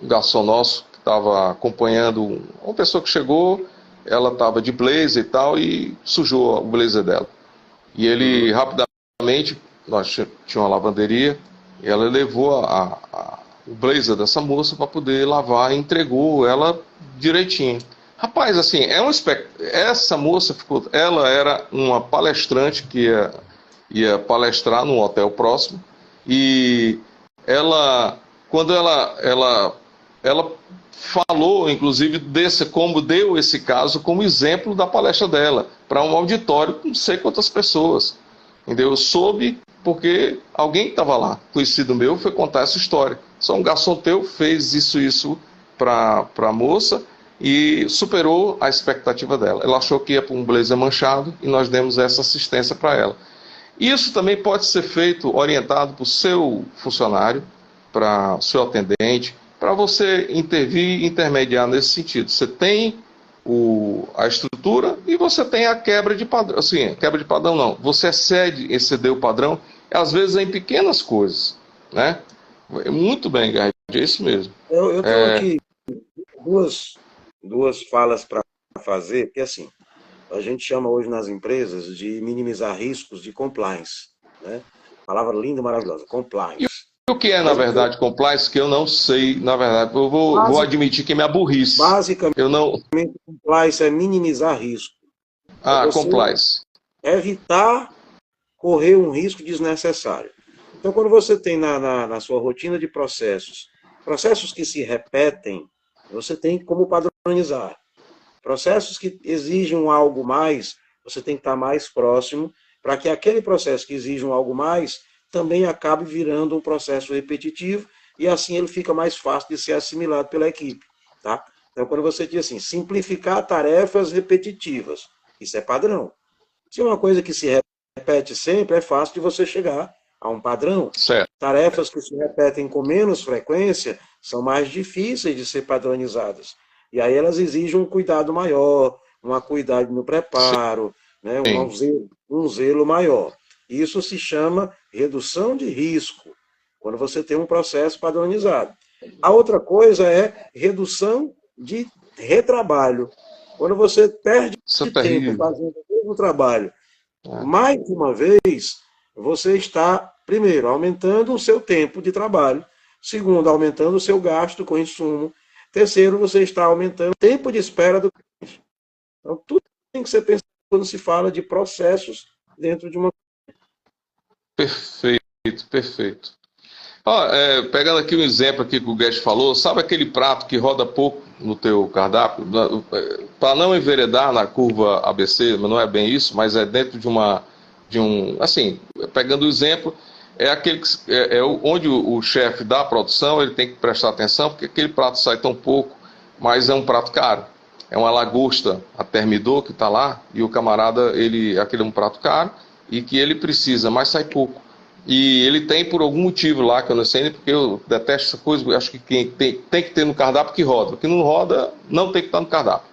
garçom nosso que estava acompanhando uma pessoa que chegou, ela estava de blazer e tal, e sujou o blazer dela. E ele rapidamente, nós tínhamos uma lavanderia, e ela levou o blazer dessa moça para poder lavar e entregou ela direitinho. Rapaz, assim, essa moça ela era uma palestrante que ia palestrar num hotel próximo, e quando ela falou, inclusive, como deu esse caso como exemplo da palestra dela, para um auditório com não sei quantas pessoas. Entendeu? Eu soube porque alguém que estava lá, conhecido meu, foi contar essa história. Só um garçom teu fez isso para a moça, e superou a expectativa dela. Ela achou que ia para um blazer manchado e nós demos essa assistência para ela. Isso também pode ser feito orientado para o seu funcionário, para o seu atendente, para você intervir e intermediar nesse sentido. Você tem a estrutura e você tem a quebra de padrão. Assim, quebra de padrão não. Você exceder o padrão, às vezes é em pequenas coisas, né? Muito bem, Garrett, é isso mesmo. Eu tenho aqui duas falas para fazer, porque assim, a gente chama hoje nas empresas de minimizar riscos de compliance, né? Palavra linda e maravilhosa, compliance. E o que é, na verdade, compliance, que eu não sei, na verdade, eu vou admitir que é minha burrice. Basicamente, eu não... compliance é minimizar risco. Compliance. Evitar correr um risco desnecessário. Então, quando você tem na sua rotina de processos que se repetem, você tem como padronizar. Processos que exigem algo mais, você tem que estar mais próximo, para que aquele processo que exige algo mais também acabe virando um processo repetitivo, e assim ele fica mais fácil de ser assimilado pela equipe. Tá? Então, quando você diz assim, simplificar tarefas repetitivas, isso é padrão. Se é uma coisa que se repete sempre, é fácil de você chegar a um padrão. Certo. Tarefas que se repetem com menos frequência são mais difíceis de ser padronizadas. E aí elas exigem um cuidado maior, uma cuidado no preparo, né, um zelo maior. Isso se chama redução de risco, quando você tem um processo padronizado. A outra coisa é redução de retrabalho. Quando você perde tempo fazendo o mesmo trabalho, mais uma vez, você está, primeiro, aumentando o seu tempo de trabalho. Segundo, aumentando o seu gasto com insumo. Terceiro, você está aumentando o tempo de espera do cliente. Então, tudo tem que ser pensado quando se fala de processos dentro de uma... Perfeito, perfeito. Pegando aqui um exemplo aqui que o Guedes falou, sabe aquele prato que roda pouco no teu cardápio? Para não enveredar na curva ABC, mas não é bem isso, mas é dentro de assim, pegando o exemplo, é aquele que, onde o chefe da produção ele tem que prestar atenção, porque aquele prato sai tão pouco, mas é um prato caro. É uma lagosta a termidor que está lá, e o camarada, aquele é um prato caro, e que ele precisa, mas sai pouco. E ele tem por algum motivo lá, que eu não sei nem porque eu detesto essa coisa, eu acho que tem que ter no cardápio que roda. O que não roda, não tem que estar no cardápio.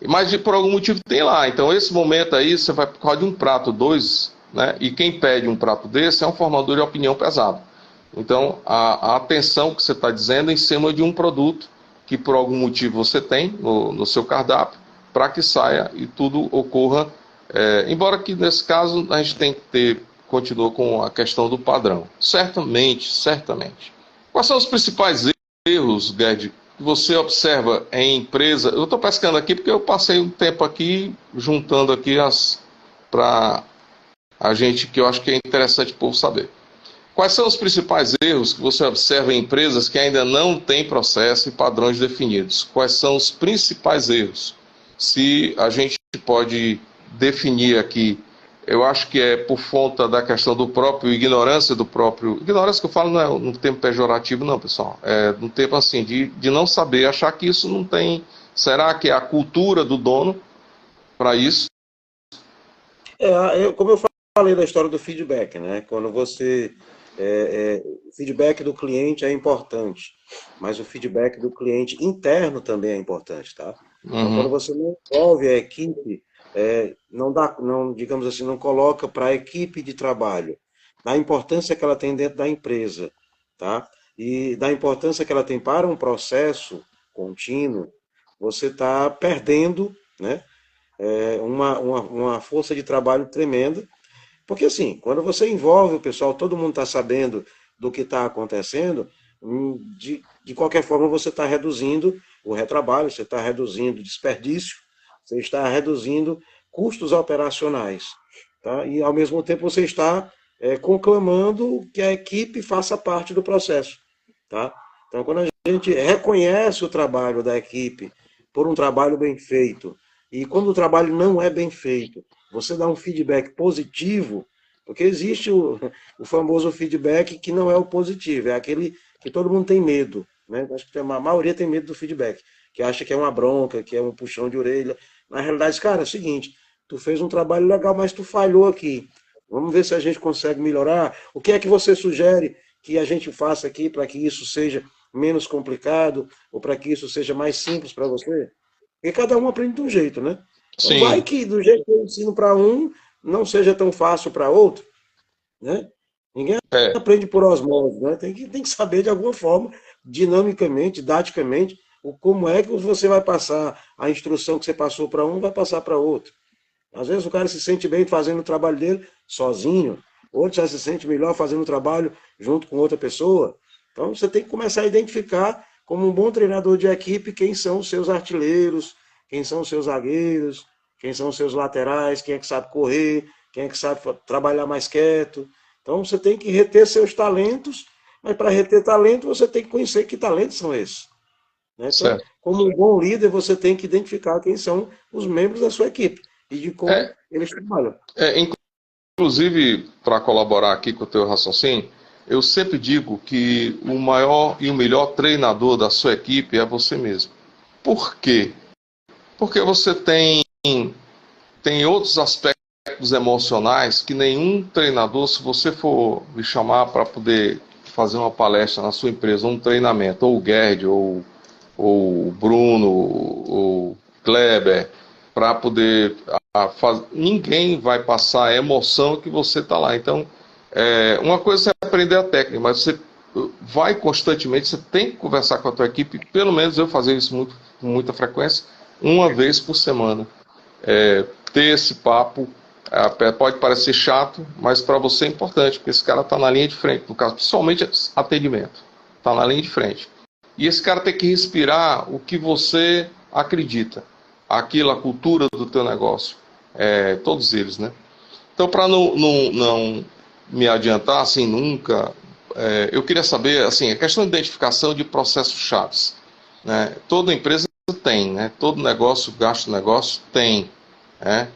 Mas por algum motivo tem lá. Então, esse momento aí, você vai por causa de um prato, dois, né? E quem pede um prato desse é um formador de opinião pesado. Então, a atenção que você está dizendo em cima de um produto que por algum motivo você tem no seu cardápio, para que saia e tudo ocorra. Embora que nesse caso a gente tem que ter, continua com a questão do padrão. Certamente, certamente. Quais são os principais erros, Gerd, que você observa em empresa? Eu estou pescando aqui porque eu passei um tempo aqui juntando aqui para a gente, que eu acho que é interessante o povo saber. Quais são os principais erros que você observa em empresas que ainda não têm processo e padrões definidos? Quais são os principais erros? Se a gente pode definir aqui, eu acho que é por conta da questão do próprio ignorância que eu falo não é um termo pejorativo não, pessoal, é um termo assim, de não saber, achar que isso não tem, será que é a cultura do dono para isso? Como eu falei da história do feedback, né? Quando você o feedback do cliente é importante, mas o feedback do cliente interno também é importante, tá? Então, quando você não envolve a equipe, digamos assim, não coloca para a equipe de trabalho da importância que ela tem dentro da empresa, tá? E da importância que ela tem para um processo contínuo, você está perdendo, né? Uma força de trabalho tremenda. Porque assim, quando você envolve o pessoal, todo mundo está sabendo do que está acontecendo, de qualquer forma você está reduzindo o retrabalho, você está reduzindo o desperdício, você está reduzindo custos operacionais. Tá? E ao mesmo tempo você está conclamando que a equipe faça parte do processo. Tá? Então quando a gente reconhece o trabalho da equipe por um trabalho bem feito, e quando o trabalho não é bem feito, você dá um feedback positivo, porque existe o famoso feedback que não é o positivo, é aquele que todo mundo tem medo, né? Acho que a maioria tem medo do feedback, que acha que é uma bronca, que é um puxão de orelha. Na realidade, cara, é o seguinte, tu fez um trabalho legal, mas tu falhou aqui. Vamos ver se a gente consegue melhorar. O que é que você sugere que a gente faça aqui para que isso seja menos complicado, ou para que isso seja mais simples para você? Porque cada um aprende de um jeito, né? Então Sim. vai que do jeito que eu ensino para um, não seja tão fácil para outro, né? Ninguém aprende por osmose, né? Tem que saber de alguma forma, dinamicamente, didaticamente, como é que você vai passar a instrução que você passou para um, vai passar para outro. Às vezes o cara se sente bem fazendo o trabalho dele sozinho, outro já se sente melhor fazendo o trabalho junto com outra pessoa. Então você tem que começar a identificar, como um bom treinador de equipe, quem são os seus artilheiros, quem são os seus zagueiros, quem são os seus laterais, quem é que sabe correr, quem é que sabe trabalhar mais quieto. Então você tem que reter seus talentos, mas para reter talento você tem que conhecer que talentos são esses. Né? Então, Certo. como um bom líder, você tem que identificar quem são os membros da sua equipe e de como eles trabalham. Inclusive, para colaborar aqui com o teu raciocínio, eu sempre digo que o maior e o melhor treinador da sua equipe é você mesmo. Por quê? Porque você tem outros aspectos emocionais que nenhum treinador, se você for me chamar para poder fazer uma palestra na sua empresa, um treinamento, ou o Gerd, ou o Bruno, ou o Kleber, para poder fazer, ninguém vai passar a emoção que você está lá. Então, uma coisa é aprender a técnica, mas você vai constantemente, você tem que conversar com a tua equipe, pelo menos eu fazer isso com muita frequência, uma vez por semana. Ter esse papo, pode parecer chato, mas para você é importante, porque esse cara está na linha de frente, no caso, principalmente atendimento, está na linha de frente. E esse cara tem que respirar o que você acredita, aquilo, a cultura do teu negócio, todos eles, né? Então, para não me adiantar, assim, nunca, eu queria saber, assim, a questão de identificação de processos chaves, né? Toda empresa tem, né? Todo negócio, gasto negócio tem, né?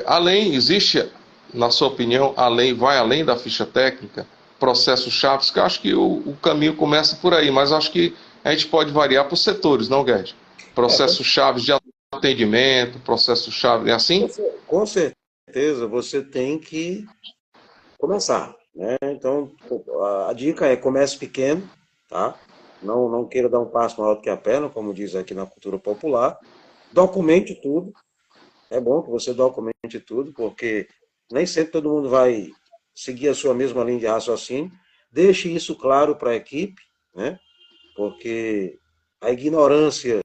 Além, existe na sua opinião, vai além da ficha técnica, processos chaves, que eu acho que o caminho começa por aí, mas acho que a gente pode variar por setores, não, Guedes? Processos chaves de atendimento, processos chaves, é assim? Com certeza você tem que começar, né? Então, a dica é comece pequeno, tá? Não queira dar um passo maior do que a perna, como diz aqui na cultura popular. Documente tudo. É bom que você documente tudo, porque nem sempre todo mundo vai seguir a sua mesma linha de raciocínio. Deixe isso claro para a equipe, né? Porque a ignorância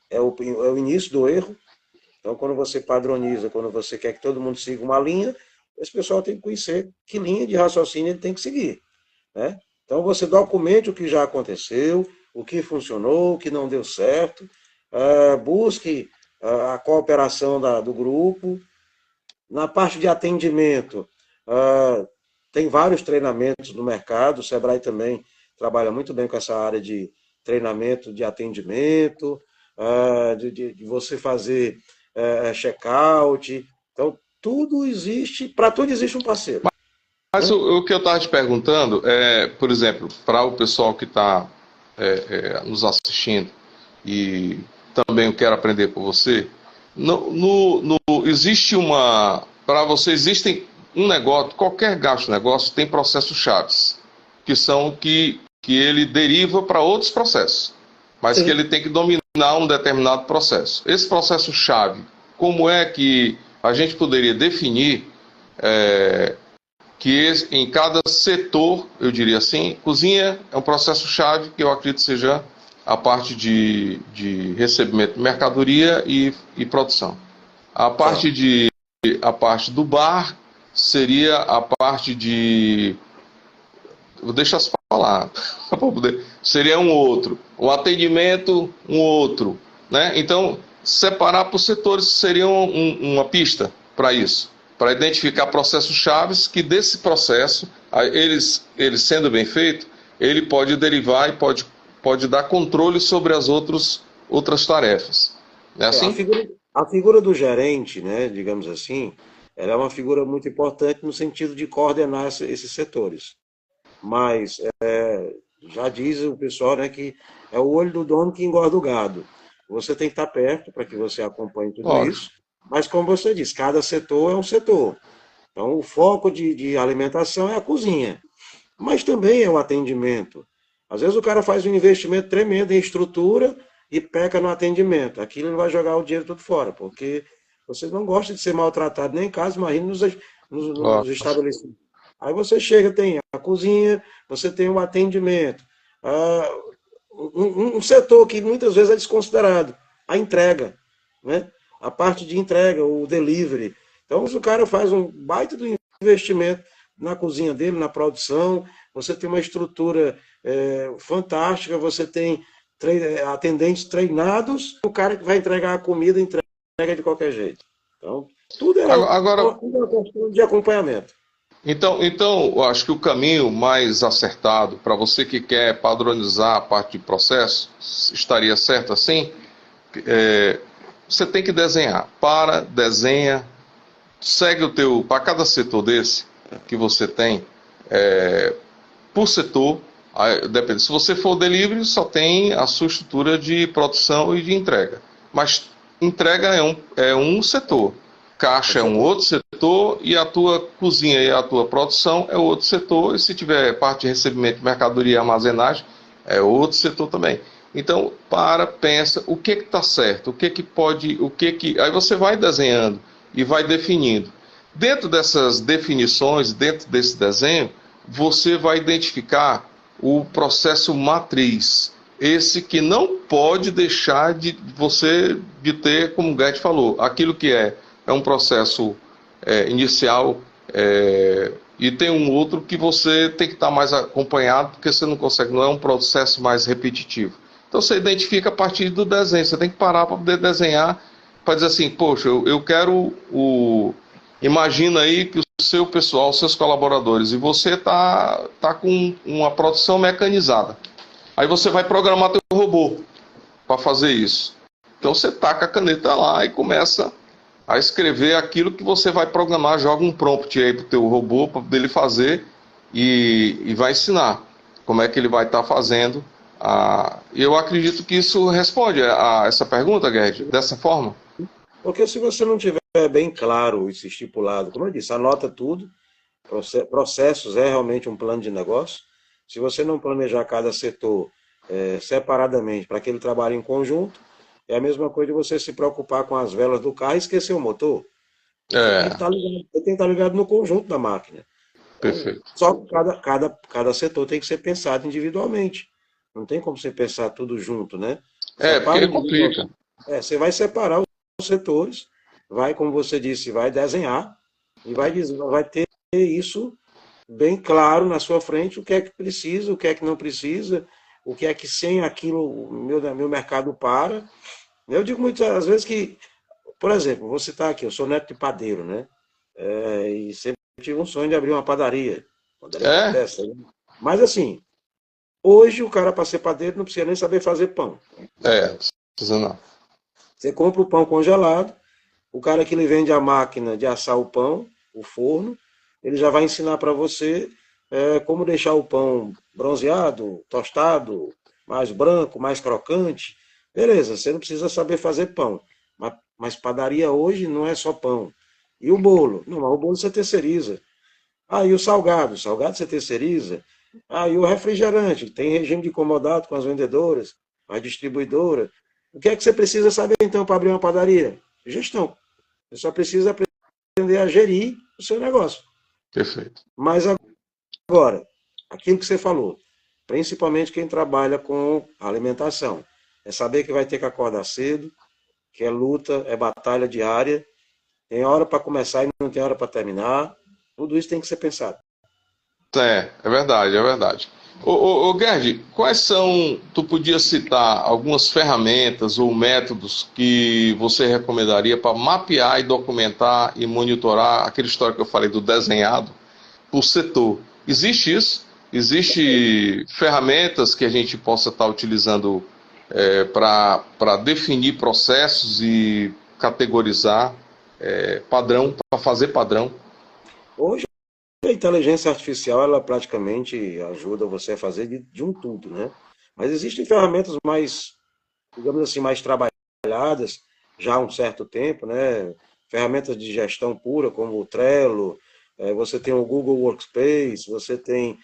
é o início do erro. Então, quando você padroniza, quando você quer que todo mundo siga uma linha, esse pessoal tem que conhecer que linha de raciocínio ele tem que seguir, né? Então, você documente o que já aconteceu, o que funcionou, o que não deu certo, busque a cooperação do grupo. Na parte de atendimento, tem vários treinamentos no mercado, o Sebrae também trabalha muito bem com essa área de treinamento de atendimento, de você fazer check-out. Então, tudo existe, para tudo existe um parceiro. Mas o que eu estava te perguntando é, por exemplo, para o pessoal que está nos assistindo e também eu quero aprender com você, existe para você existem um negócio, qualquer gasto de negócio tem processos chaves, que são que ele deriva para outros processos, mas que ele tem que dominar um determinado processo. Esse processo chave, como é que a gente poderia definir que em cada setor, eu diria assim, cozinha é um processo-chave que eu acredito seja a parte de recebimento de mercadoria e produção. A parte do bar seria a parte de... Vou deixar você falar. Seria um outro. O atendimento, um outro. Né? Então, separar por setores seria uma pista para isso. Para identificar processos chaves que desse processo, ele sendo bem feito, ele pode derivar e pode dar controle sobre as outras tarefas. Não é assim? A figura do gerente, né, digamos assim, ela é uma figura muito importante no sentido de coordenar esses setores. Mas já diz o pessoal, né, que é o olho do dono que engorda o gado. Você tem que estar perto para que você acompanhe tudo isso. Mas, como você disse, cada setor é um setor. Então, o foco de alimentação é a cozinha. Mas também é o atendimento. Às vezes o cara faz um investimento tremendo em estrutura e peca no atendimento. Aquilo ele vai jogar o dinheiro tudo fora, porque você não gosta de ser maltratado nem em casa, imagina nos estabelecimentos. Aí você chega, tem a cozinha, você tem o atendimento. Um setor que muitas vezes é desconsiderado, a entrega, né? A parte de entrega, o delivery. Então, se o cara faz um baita do investimento na cozinha dele, na produção, você tem uma estrutura fantástica, você tem atendentes treinados, o cara que vai entregar a comida entrega de qualquer jeito. Então, tudo é uma questão de acompanhamento. Então, eu acho que o caminho mais acertado para você que quer padronizar a parte de processo, estaria certo assim? Você tem que desenhar. Desenha, segue para cada setor desse que você tem, por setor, depende. Se você for delivery, só tem a sua estrutura de produção e de entrega. Mas entrega é um setor, caixa é um outro setor e a tua cozinha e a tua produção é outro setor. E se tiver parte de recebimento de mercadoria e armazenagem, é outro setor também. Então, pensa, o que está certo, aí você vai desenhando e vai definindo. Dentro dessas definições, dentro desse desenho, você vai identificar o processo matriz. Esse que não pode deixar de ter, como o Guedes falou, aquilo que é um processo inicial, e tem um outro que você tem que estar mais acompanhado, porque você não consegue, não é um processo mais repetitivo. Então você identifica a partir do desenho, você tem que parar para poder desenhar, para dizer assim, poxa, eu quero Imagina aí que o seu pessoal, os seus colaboradores, e você tá com uma produção mecanizada. Aí você vai programar teu robô para fazer isso. Então você taca a caneta lá e começa a escrever aquilo que você vai programar, joga um prompt aí para o teu robô, para ele fazer e vai ensinar como é que ele vai estar fazendo. E eu acredito que isso responde a essa pergunta, Gerd, dessa forma. Porque se você não tiver bem claro isso estipulado, como eu disse, anota tudo, processos é realmente um plano de negócio. Se você não planejar cada setor separadamente para que ele trabalhe em conjunto, é a mesma coisa de você se preocupar com as velas do carro e esquecer o motor. Tem que estar ligado no conjunto da máquina. Perfeito. Só que cada setor tem que ser pensado individualmente. Não tem como você pensar tudo junto, né? Porque complica. Você vai separar os setores, vai, como você disse, vai desenhar e vai ter isso bem claro na sua frente, o que é que precisa, o que é que não precisa, o que é que sem aquilo o meu mercado para. Eu digo muitas vezes que, por exemplo, vou citar aqui, eu sou neto de padeiro, né? E sempre tive um sonho de abrir uma padaria. Dessa, né? Mas assim, hoje o cara para ser padeiro não precisa nem saber fazer pão. Precisa não. Você compra o pão congelado, o cara que lhe vende a máquina de assar o pão, o forno, ele já vai ensinar para você como deixar o pão bronzeado, tostado, mais branco, mais crocante. Beleza, você não precisa saber fazer pão. Mas padaria hoje não é só pão. E o bolo? Não, o bolo você terceiriza. E o salgado? O salgado você terceiriza. E o refrigerante? Tem regime de comodato com as vendedoras, a distribuidora. O que é que você precisa saber, então, para abrir uma padaria? Gestão. Você só precisa aprender a gerir o seu negócio. Perfeito. Mas agora, aquilo que você falou, principalmente quem trabalha com alimentação, é saber que vai ter que acordar cedo, que é luta, é batalha diária, tem hora para começar e não tem hora para terminar. Tudo isso tem que ser pensado. É verdade, é verdade. Ô Gerd, quais são, tu podia citar algumas ferramentas ou métodos que você recomendaria para mapear e documentar e monitorar aquela história que eu falei do desenhado por setor? Existe isso? Existe ferramentas que a gente possa estar utilizando para definir processos e categorizar padrão, para fazer padrão? Hoje, a inteligência artificial, ela praticamente ajuda você a fazer de um tudo, né? Mas existem ferramentas mais, digamos assim, mais trabalhadas já há um certo tempo, né? Ferramentas de gestão pura, como o Trello, você tem o Google Workspace, você tem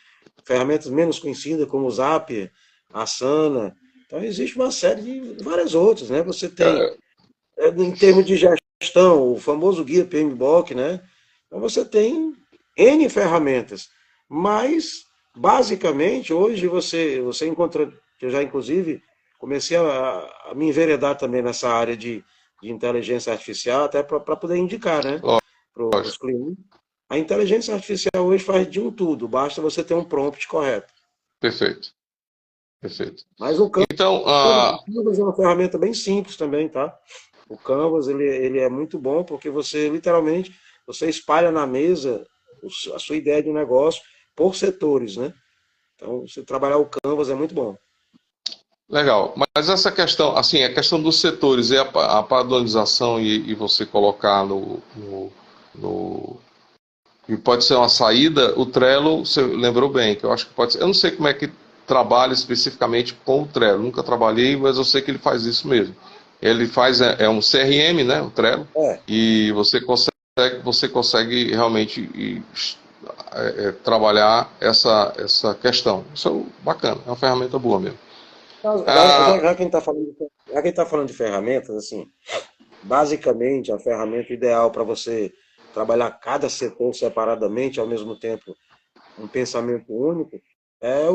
ferramentas menos conhecidas, como o Zapier, a Asana. Então, existe uma série de várias outras, né? Você tem, em termos de gestão, o famoso guia PMBOK, né? Então, você tem N ferramentas, mas, basicamente, hoje você encontra, eu já, inclusive, comecei a me enveredar também nessa área de inteligência artificial, até para poder indicar, né? Para os clientes. A inteligência artificial hoje faz de um tudo, basta você ter um prompt correto. Perfeito. Perfeito. Mas o Canvas, então, o Canvas é uma ferramenta bem simples também, tá? O Canvas, ele é muito bom porque você, literalmente, você espalha na mesa a sua ideia de negócio por setores, né? Então, você trabalhar o Canvas é muito bom. Legal. Mas essa questão, assim, a questão dos setores, a padronização e você colocar e pode ser uma saída, o Trello, você lembrou bem, que eu acho que pode ser. Eu não sei como é que trabalha especificamente com o Trello, nunca trabalhei, mas eu sei que ele faz isso mesmo. Ele faz, um CRM, né, o Trello, e você consegue realmente trabalhar essa questão. Isso é bacana, é uma ferramenta boa mesmo. Já que a gente está falando de ferramentas, assim, basicamente a ferramenta ideal para você trabalhar cada setor separadamente, ao mesmo tempo um pensamento único, é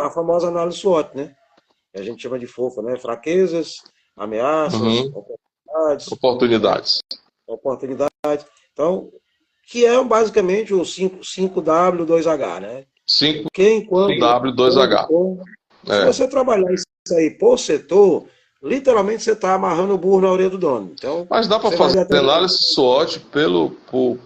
a famosa análise SWOT, né? A gente chama de FOFA, né? Fraquezas, ameaças, oportunidades. Então, que é basicamente o 5W2H, né? 5W2H. Se você trabalhar isso aí por setor, literalmente você está amarrando o burro na orelha do dono. Então, mas dá para fazer análise SWOT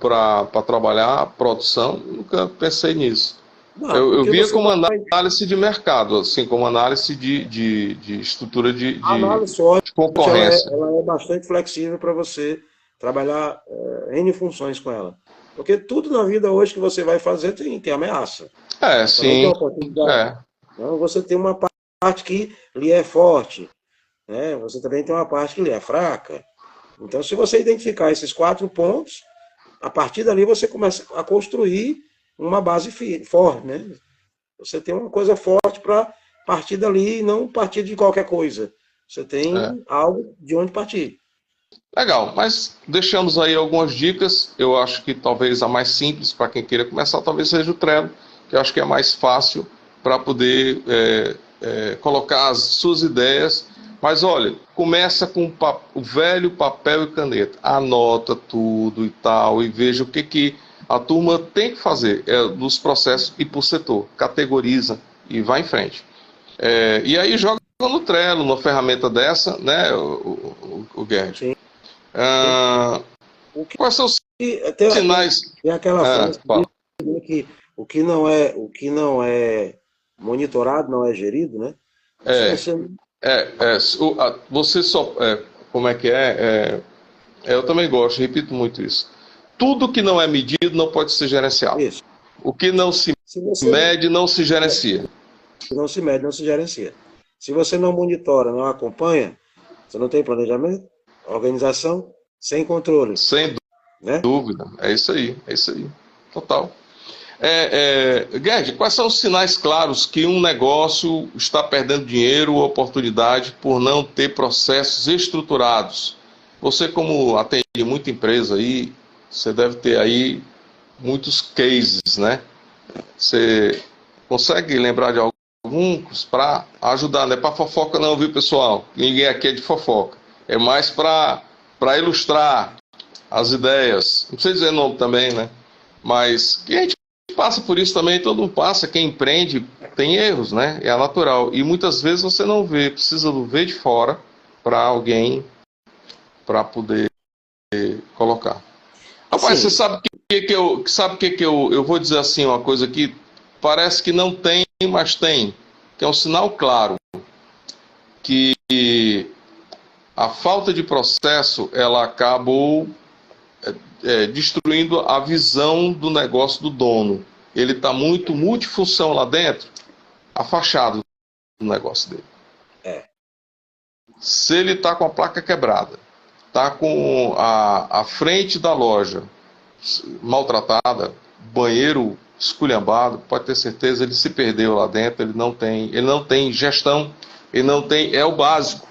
para trabalhar a produção? Nunca pensei nisso. Não, eu via como análise de mercado, assim, como análise de estrutura de análise SWOT, concorrência. Ela é bastante flexível para você trabalhar N funções com ela. Porque tudo na vida hoje que você vai fazer tem ameaça. Também Sim. tem oportunidade. Então, você tem uma parte que lhe é forte, né? Você também tem uma parte que lhe é fraca. Então, se você identificar esses 4 pontos, a partir dali você começa a construir uma base forte, né? Você tem uma coisa forte para partir dali e não partir de qualquer coisa. Você tem algo de onde partir. Legal, mas deixamos aí algumas dicas. Eu acho que talvez a mais simples para quem queira começar talvez seja o Trello, que eu acho que é mais fácil para poder colocar as suas ideias. Mas olha, começa com o velho papel e caneta. Anota tudo e tal, e veja o que a turma tem que fazer nos processos e por setor. Categoriza e vai em frente. E aí joga no Trello, numa ferramenta dessa, né, o Gerd? Sim. Quais são os sinais? Tem aquela frase que o que não é monitorado não é gerido, né? Você só. Como é que é? Eu também gosto, repito muito isso. Tudo que não é medido não pode ser gerenciado. Isso. O que não se mede não se gerencia. Se não se mede, não se gerencia. Se você não monitora, não acompanha, você não tem planejamento, organização, sem controle. Sem dúvida. É isso aí. Total. Gerd, quais são os sinais claros que um negócio está perdendo dinheiro ou oportunidade por não ter processos estruturados? Você, como atende muita empresa aí, você deve ter aí muitos cases, né? Você consegue lembrar de alguns para ajudar? Não é para fofoca não, viu, pessoal? Ninguém aqui é de fofoca. É mais para ilustrar as ideias. Não precisa dizer nome também, né? Mas que a gente passa por isso também, todo mundo passa. Quem empreende tem erros, né? É natural. E muitas vezes você não vê, precisa ver de fora para alguém para poder colocar. Rapaz, você sabe que eu vou dizer assim, uma coisa que parece que não tem, mas tem, que é um sinal claro que a falta de processo ela acabou destruindo a visão do negócio do dono. Ele está muito multifunção lá dentro, a fachada do negócio dele. Se ele está com a placa quebrada, está com a frente da loja maltratada, banheiro esculhambado, pode ter certeza, ele se perdeu lá dentro, ele não tem gestão, é o básico.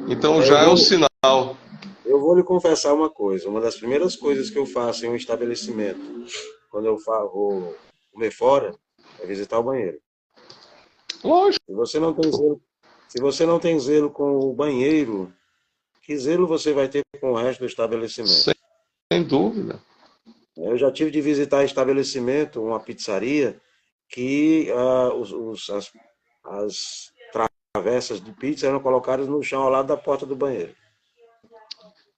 Então já é um sinal. Eu vou lhe confessar uma coisa, uma das primeiras coisas que eu faço em um estabelecimento, quando eu vou comer fora, é visitar o banheiro. Lógico. Se você não tem zelo com o banheiro, que zelo você vai ter com o resto do estabelecimento? Sem dúvida. Eu já tive de visitar estabelecimento, uma pizzaria, que as travessas de pizza eram colocadas no chão ao lado da porta do banheiro.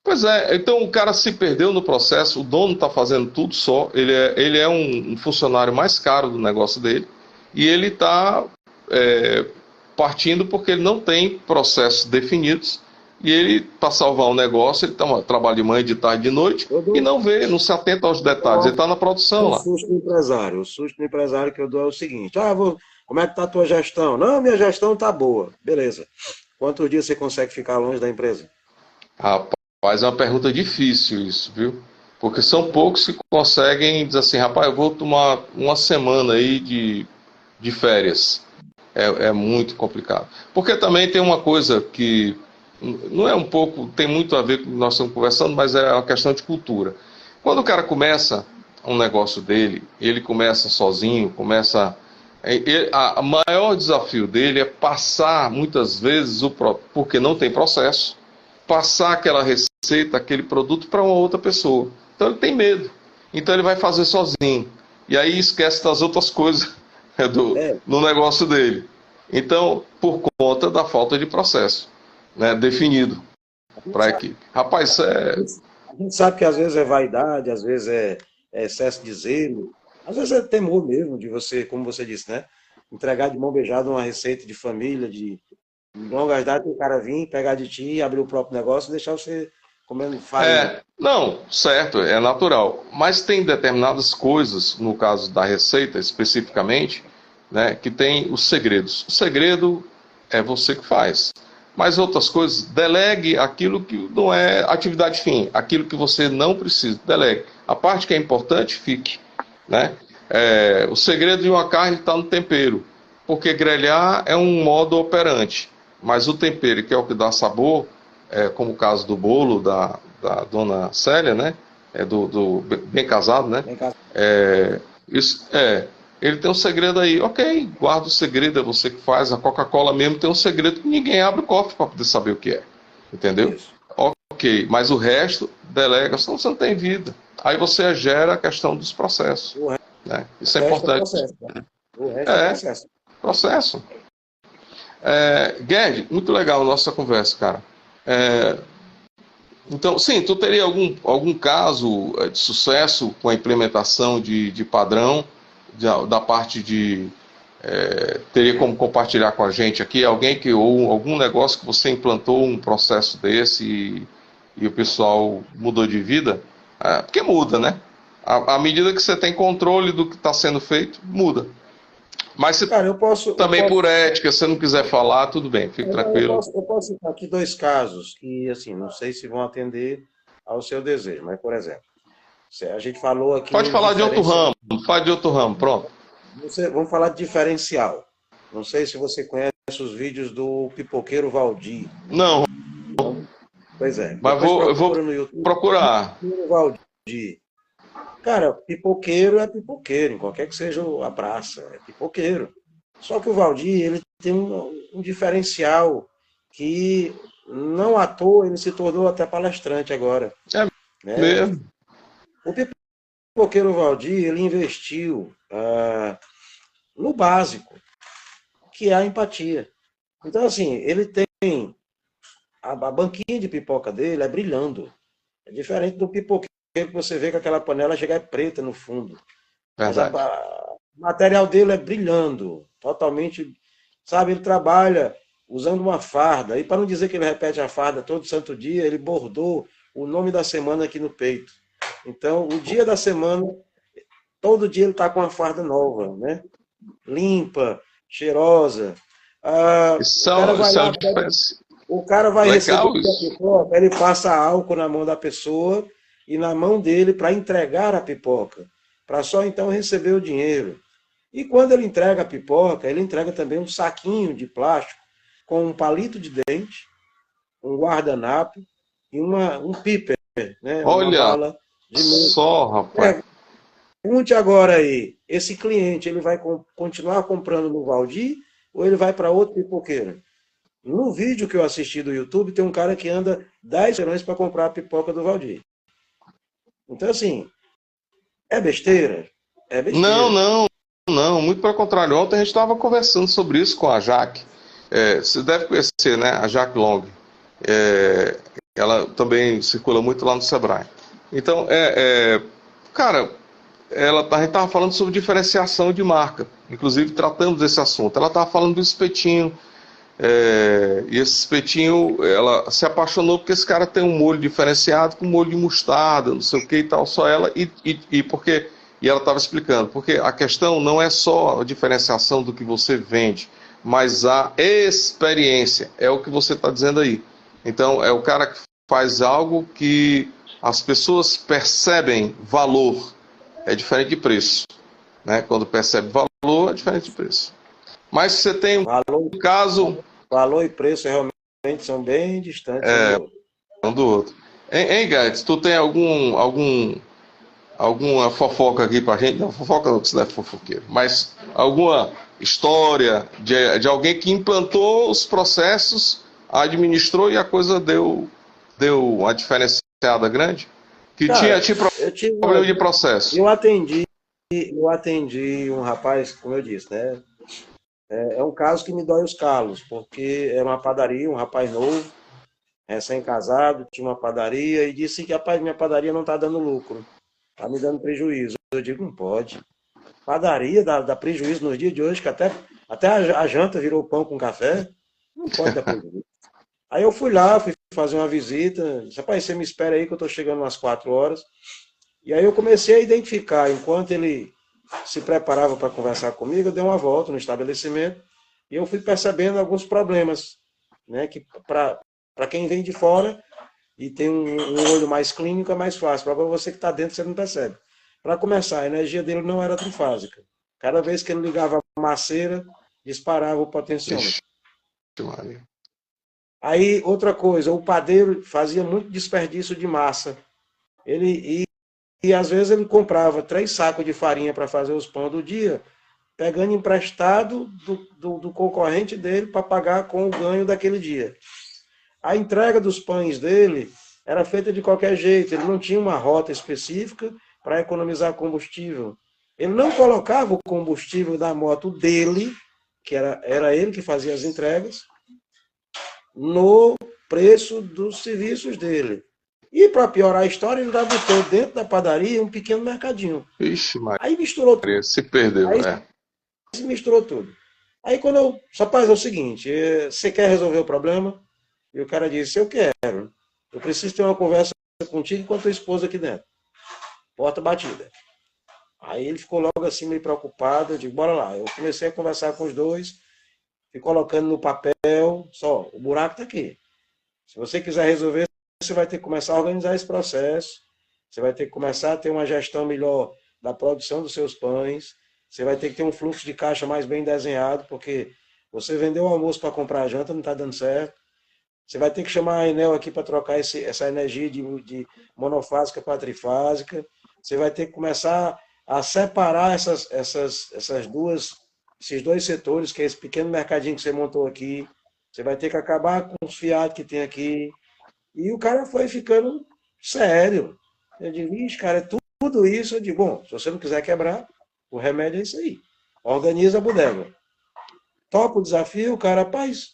Pois é, então o cara se perdeu no processo, o dono está fazendo tudo só, ele é um funcionário mais caro do negócio dele, e ele está partindo porque ele não tem processos definidos, e ele, para salvar o negócio, ele trabalha de manhã, de tarde, de noite, e não se atenta aos detalhes, ele está na produção lá. O susto do empresário que eu dou é o seguinte, como é que está a tua gestão? Não, minha gestão está boa. Beleza. Quantos dias você consegue ficar longe da empresa? Rapaz, é uma pergunta difícil isso, viu? Porque são poucos que conseguem dizer assim, rapaz, eu vou tomar uma semana aí de férias. É muito complicado. Porque também tem uma coisa que não é tem muito a ver com o que nós estamos conversando, mas é uma questão de cultura. Quando o cara começa um negócio dele, ele começa sozinho, a maior desafio dele é passar, muitas vezes, porque não tem processo, passar aquela receita, aquele produto para uma outra pessoa. Então ele tem medo. Então ele vai fazer sozinho. E aí esquece das outras coisas no negócio dele. Então, por conta da falta de processo, né, definido para a equipe. Rapaz, A gente sabe que às vezes é vaidade, às vezes é excesso de zelo, às vezes é temor mesmo de você, como você disse, né? Entregar de mão beijada uma receita de família, de longas datas, o cara vir, pegar de ti, abrir o próprio negócio e deixar você comendo farinha. Não, certo, é natural. Mas tem determinadas coisas, no caso da receita especificamente, né, que tem os segredos. O segredo é você que faz. Mas outras coisas, delegue aquilo que não é atividade fim, aquilo que você não precisa, delegue. A parte que é importante, fique. Né? O segredo de uma carne está no tempero, porque grelhar é um modo operante, mas o tempero, que é o que dá sabor, como o caso do bolo da dona Célia, né? Do Bem Casado, né? Vem cá. Isso, ele tem um segredo aí. Ok, guarda o segredo, é você que faz. A Coca-Cola mesmo tem um segredo que ninguém abre o cofre para poder saber o que é. Entendeu? Isso. Ok, mas o resto delega, senão você não tem vida. Aí você gera a questão dos processos. O resto Né? Isso é é importante. processo. Né? O resto é processo. Processo. Guedes, muito legal a nossa conversa, cara. Então, sim, tu teria algum caso de sucesso com a implementação de padrão, da parte de... teria como compartilhar com a gente aqui ou algum negócio que você implantou um processo desse e o pessoal mudou de vida? Porque muda, né? À medida que você tem controle do que está sendo feito, muda. Mas se Cara, também por ética, se você não quiser falar, tudo bem, fique tranquilo. eu posso citar aqui dois casos que, assim, não sei se vão atender ao seu desejo, mas, por exemplo, a gente falou aqui Pode em falar de outro diferencial. ramo, fala de outro ramo, pronto. Vamos falar de diferencial. Não sei se você conhece os vídeos do pipoqueiro Valdir. Não, Pois é. mas Depois eu vou procura no YouTube. procurar. Pipoqueiro Valdir. Cara, pipoqueiro é pipoqueiro, em qualquer que seja a praça, é pipoqueiro. Só que o Valdir, ele tem um diferencial que, não à toa, ele se tornou até palestrante agora. É Né? mesmo. O pipoqueiro Valdir, ele investiu no básico, que é a empatia. Então, assim, ele tem a banquinha de pipoca dele é brilhando. É diferente do pipoqueiro que você vê que aquela panela chega preta no fundo. Mas Verdade. o material dele é brilhando, totalmente, sabe, ele trabalha usando uma farda, e para não dizer que ele repete a farda todo santo dia, ele bordou o nome da semana aqui no peito. Então, o dia da semana, todo dia ele está com uma farda nova, né? Limpa, cheirosa. Isso O cara vai é lá, uma diferença. o cara vai Legal receber a isso. pipoca, ele passa álcool na mão da pessoa e na mão dele para entregar a pipoca, para só então receber o dinheiro. E quando ele entrega a pipoca, ele entrega também um saquinho de plástico com um palito de dente, um guardanapo e um piper, né? Uma Olha bala de menta. só, rapaz. Pergunte agora aí, esse cliente ele vai continuar comprando no Valdir ou ele vai para outro pipoqueiro? No vídeo que eu assisti do YouTube, tem um cara que anda 10 milhões para comprar a pipoca do Valdir. Então, assim, é besteira? É besteira. Não, muito pelo contrário. Ontem a gente estava conversando sobre isso com a Jaque. Você deve conhecer, né? A Jaque Long. Ela também circula muito lá no Sebrae. Então, cara, a gente estava falando sobre diferenciação de marca. Inclusive, tratamos desse assunto. Ela estava falando do espetinho. E esse espetinho, ela se apaixonou porque esse cara tem um molho diferenciado com molho de mostarda, não sei o que e tal, só ela, e ela estava explicando, porque a questão não é só a diferenciação do que você vende, mas a experiência, é o que você está dizendo aí. Então, é o cara que faz algo que as pessoas percebem valor, é diferente de preço, né? Quando percebe valor, é diferente de preço. Mas você tem um caso... Valor e preço realmente são bem distantes um do outro. Hein, Guedes, tu tem alguma fofoca aqui pra gente? Não, fofoca não, que você não é fofoqueiro. Mas alguma história de alguém que implantou os processos, administrou e a coisa deu uma diferenciada grande? Que Cara, tinha eu tive problema de processo. eu atendi um rapaz, como eu disse, né? É um caso que me dói os calos, porque era uma padaria, um rapaz novo, recém-casado, tinha uma padaria e disse que, rapaz, minha padaria não está dando lucro, está me dando prejuízo. Eu digo, não pode. Padaria dá prejuízo nos dias de hoje, que até a janta virou pão com café, não pode dar prejuízo. Aí eu fui lá, fui fazer uma visita. Disse, rapaz, você me espera aí que eu estou chegando umas 4 horas. E aí eu comecei a identificar, enquanto ele se preparava para conversar comigo, eu dei uma volta no estabelecimento e eu fui percebendo alguns problemas, né, que para quem vem de fora e tem um olho mais clínico é mais fácil, para você que está dentro você não percebe. Para começar, a energia dele não era trifásica. Cada vez que ele ligava a maceira, disparava o potenciômetro. Aí, outra coisa, o padeiro fazia muito desperdício de massa. E às vezes ele comprava 3 sacos de farinha para fazer os pães do dia, pegando emprestado do concorrente dele para pagar com o ganho daquele dia. A entrega dos pães dele era feita de qualquer jeito, ele não tinha uma rota específica para economizar combustível. Ele não colocava o combustível da moto dele, que era ele que fazia as entregas, no preço dos serviços dele. E para piorar a história, ele já botou dentro da padaria um pequeno mercadinho. Ixi, Maria, aí misturou tudo. se perdeu, Aí né? se misturou tudo. Aí quando eu... Rapaz, é o seguinte, você quer resolver o problema? E o cara disse, eu quero. Eu preciso ter uma conversa contigo com a tua esposa aqui dentro. Porta batida. Aí ele ficou logo assim meio preocupado. Eu digo, bora lá. Eu comecei a conversar com os dois, fui colocando no papel, só, o buraco está aqui. Se você quiser resolver, você vai ter que começar a organizar esse processo, você vai ter que começar a ter uma gestão melhor da produção dos seus pães, você vai ter que ter um fluxo de caixa mais bem desenhado, porque você vendeu o almoço para comprar a janta, não está dando certo. Você vai ter que chamar a Enel aqui para trocar essa energia de monofásica para trifásica. Você vai ter que começar a separar esses dois setores, que é esse pequeno mercadinho que você montou aqui. Você vai ter que acabar com os fiados que tem aqui. E o cara foi ficando sério. Eu digo, vixe, cara, é tudo isso. Eu digo, bom, se você não quiser quebrar, o remédio é isso aí. Organiza a bodega. Topa o desafio, o cara, rapaz,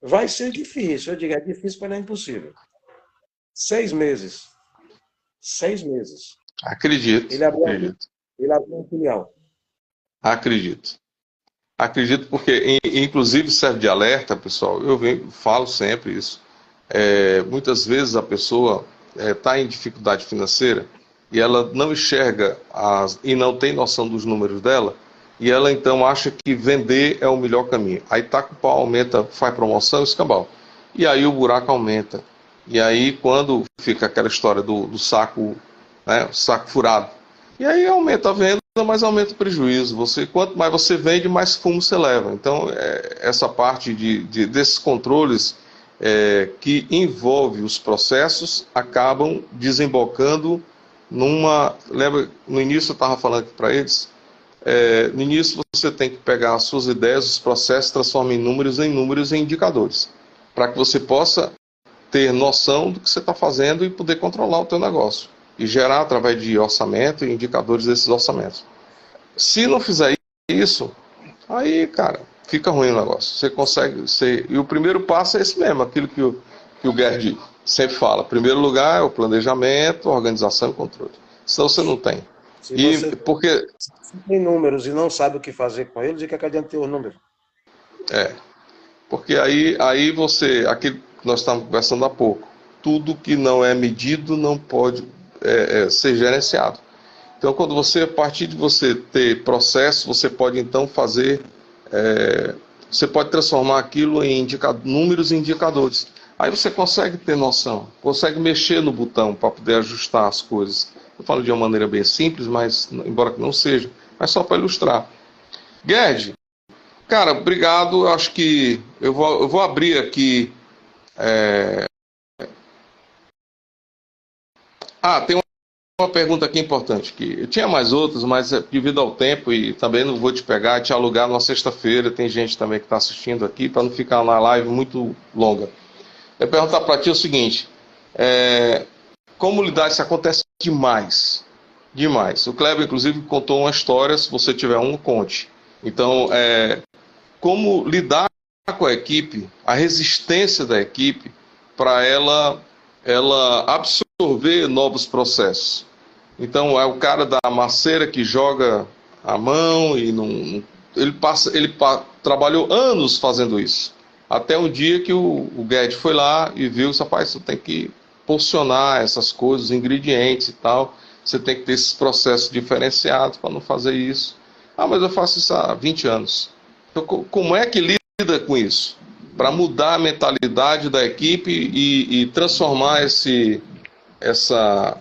vai ser difícil. Eu digo, é difícil, mas não é impossível. 6 meses. 6 meses. Acredito, Ele abriu acredito. uma filial. Acredito. Acredito porque, inclusive, serve de alerta, pessoal. Falo sempre isso. Muitas vezes a pessoa está em dificuldade financeira e ela não enxerga e não tem noção dos números dela, e ela então acha que vender é o melhor caminho. Aí tá com o pau, aumenta, faz promoção, escambau. E aí o buraco aumenta. E aí quando fica aquela história do saco, né, o saco furado. E aí aumenta a venda, mas aumenta o prejuízo. Quanto mais você vende, mais fumo você leva. Então essa parte desses controles que envolve os processos acabam desembocando numa... Lembra, no início eu estava falando aqui para eles, no início você tem que pegar as suas ideias, os processos, transformar em números e indicadores, para que você possa ter noção do que você está fazendo e poder controlar o teu negócio, e gerar através de orçamento e indicadores desses orçamentos. Se não fizer isso, aí, cara, fica ruim o negócio. Você consegue ser... E o primeiro passo é esse mesmo, aquilo que o Gerd sempre fala. Primeiro lugar é o planejamento, organização e controle. Senão você não tem. Se você tem números e não sabe o que fazer com eles, e que adianta ter os números? Porque aí você... Aquilo que nós estávamos conversando há pouco. Tudo que não é medido não pode ser gerenciado. Então, quando a partir de você ter processo, você pode então fazer... você pode transformar aquilo em números e indicadores. Aí você consegue ter noção, consegue mexer no botão para poder ajustar as coisas. Eu falo de uma maneira bem simples, mas embora que não seja, mas só para ilustrar. Gerd, cara, obrigado. Acho que eu vou abrir aqui. Tem uma pergunta aqui importante. Que eu tinha mais outras, mas devido ao tempo e também não vou te pegar e te alugar numa sexta-feira. Tem gente também que está assistindo aqui, para não ficar na live muito longa. Eu perguntar para ti o seguinte: como lidar? Isso acontece demais. Demais. O Kleber, inclusive, contou uma história. Se você tiver uma, conte. Então, como lidar com a equipe, a resistência da equipe, para ela absorver novos processos. Então, é o cara da maceira que joga a mão e não... Ele trabalhou anos fazendo isso. Até um dia que o Guedes foi lá e viu, rapaz, você tem que porcionar essas coisas, ingredientes e tal, você tem que ter esses processos diferenciados para não fazer isso. Ah, mas eu faço isso há 20 anos. Então, como é que lida com isso? Para mudar a mentalidade da equipe e transformar essa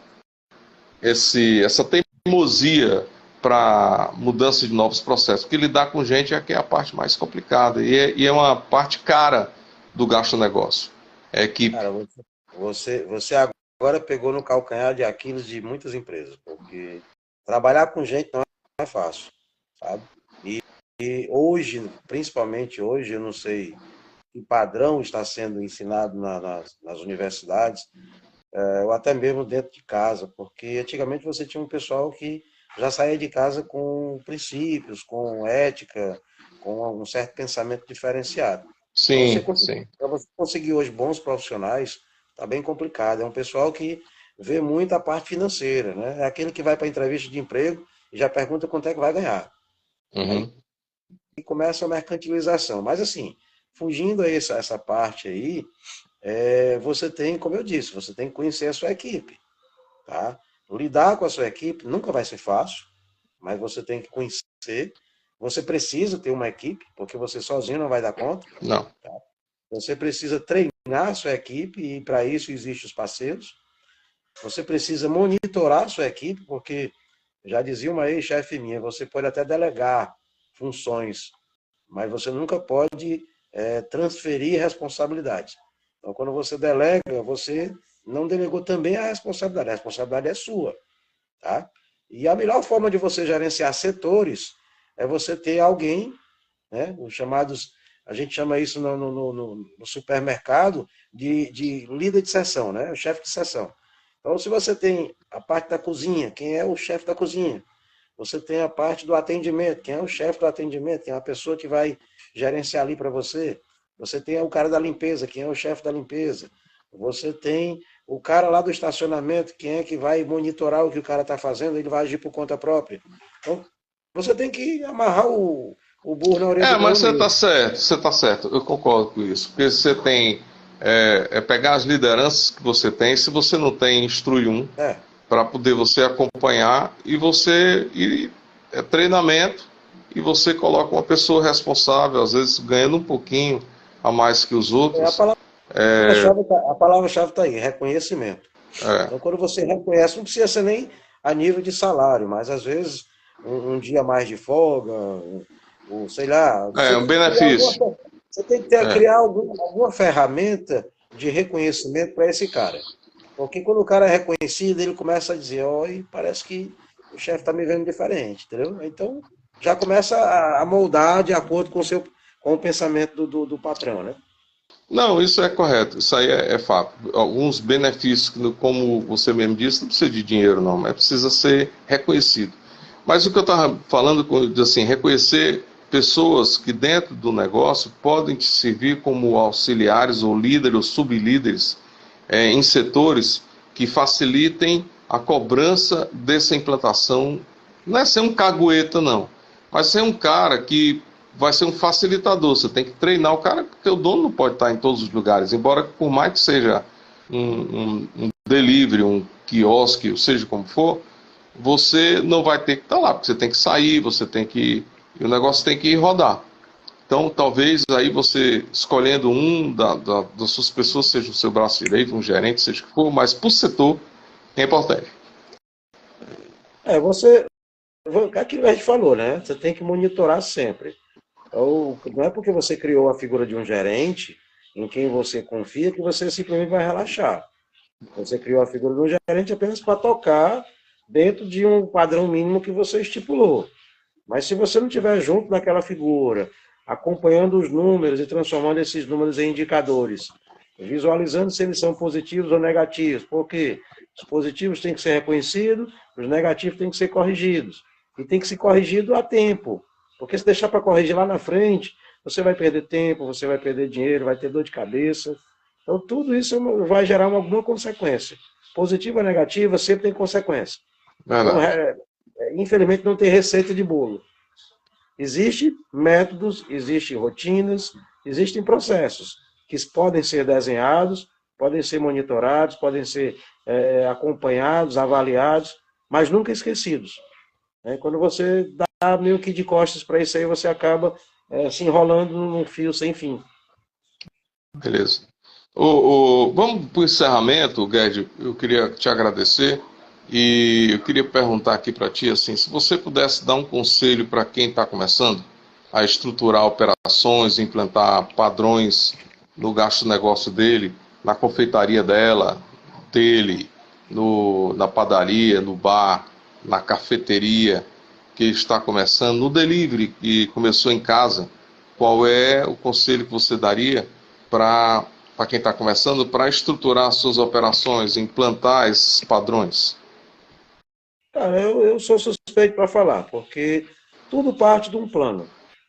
teimosia para mudança de novos processos. Porque lidar com gente é que é a parte mais complicada e é uma parte cara do gasto negócio. É que Cara, você agora pegou no calcanhar de Aquiles de muitas empresas, porque trabalhar com gente não é fácil, sabe? E hoje, principalmente hoje, eu não sei que padrão está sendo ensinado nas universidades, ou até mesmo dentro de casa, porque antigamente você tinha um pessoal que já saía de casa com princípios, com ética, com um certo pensamento diferenciado. sim, sim. Para você conseguir hoje bons profissionais, está bem complicado. É um pessoal que vê muito a parte financeira, né? É aquele que vai para a entrevista de emprego e já pergunta quanto é que vai ganhar. Aí Uhum. começa a mercantilização. Mas assim, fugindo a essa parte aí, você tem, como eu disse, você tem que conhecer a sua equipe, tá? Lidar com a sua equipe nunca vai ser fácil, mas você tem que conhecer. Você precisa ter uma equipe, porque você sozinho não vai dar conta. Não. Você precisa treinar a sua equipe e para isso existem os parceiros. Você precisa monitorar a sua equipe, porque já dizia uma ex-chefe minha, você pode até delegar funções, mas você nunca pode transferir responsabilidades. Então, quando você delega, você não delegou também a responsabilidade é sua, tá? E a melhor forma de você gerenciar setores é você ter alguém, né, os chamados, a gente chama isso no supermercado de líder de seção, né, o chefe de seção. Então, se você tem a parte da cozinha, quem é o chefe da cozinha? Você tem a parte do atendimento, quem é o chefe do atendimento? Quem é a pessoa que vai gerenciar ali para você? Você tem o cara da limpeza, quem é o chefe da limpeza? Você tem o cara lá do estacionamento, quem é que vai monitorar o que o cara está fazendo? Ele vai agir por conta própria. Então, você tem que amarrar o burro na orelha do Mas boi mesmo. você está certo, eu concordo com isso. Porque você tem, pegar as lideranças que você tem, se você não tem, instrui um, É, para poder você acompanhar é treinamento e você coloca uma pessoa responsável, às vezes ganhando um pouquinho a mais que os é outros. a palavra-chave está aí, reconhecimento. É, Então, quando você reconhece, não precisa ser nem a nível de salário, mas às vezes um dia mais de folga, sei lá, você um tem que criar benefício. É. criar alguma ferramenta de reconhecimento para esse cara. Porque quando o cara é reconhecido, ele começa a dizer, oi, parece que o chefe está me vendo diferente, entendeu? Então, já começa a moldar de acordo com o pensamento do patrão, né? Não, isso é correto, isso aí é fato. Alguns benefícios, como você mesmo disse, não precisa de dinheiro, não, mas precisa ser reconhecido. Mas o que eu estava falando, assim, reconhecer pessoas que dentro do negócio podem te servir como auxiliares ou líderes ou sublíderes em setores que facilitem a cobrança dessa implantação. Não é ser um cagueta, não, mas ser um cara que vai ser um facilitador. Você tem que treinar o cara, porque o dono não pode estar em todos os lugares, embora por mais que seja um delivery, um quiosque, ou seja como for, você não vai ter que estar lá, porque você tem que sair, você tem que. E o negócio tem que rodar. Então, talvez aí você escolhendo das suas pessoas, seja o seu braço direito, um gerente, seja o que for, mas por setor é importante. Você, aquilo que a gente falou, né? Você tem que monitorar sempre. Não é porque você criou a figura de um gerente em quem você confia que você simplesmente vai relaxar. Você criou a figura de um gerente apenas para tocar dentro de um padrão mínimo que você estipulou. Mas se você não estiver junto naquela figura, acompanhando os números e transformando esses números em indicadores, visualizando se eles são positivos ou negativos, porque os positivos têm que ser reconhecidos, os negativos têm que ser corrigidos. E tem que ser corrigido a tempo. Porque se deixar para corrigir lá na frente, você vai perder tempo, você vai perder dinheiro, vai ter dor de cabeça. Então, tudo isso vai gerar alguma consequência. Positiva ou negativa, sempre tem consequência. Então, Verdade. infelizmente, não tem receita de bolo. Existem métodos, existem rotinas, Existem processos que podem ser desenhados, podem ser monitorados, podem ser acompanhados, avaliados, mas nunca esquecidos. Né? Quando você dá meio que de costas para isso aí, você acaba se enrolando num fio sem fim. Beleza. Vamos para o encerramento, Guedes. Eu queria te agradecer e eu queria perguntar aqui para ti, assim, se você pudesse dar um conselho para quem está começando a estruturar operações, implantar padrões no gasto de negócio dele, na confeitaria dele, na padaria, no bar, na cafeteria que está começando, no delivery que começou em casa, qual é o conselho que você daria para quem está começando, para estruturar suas operações, implantar esses padrões? Cara, eu sou suspeito para falar, porque tudo parte de um plano,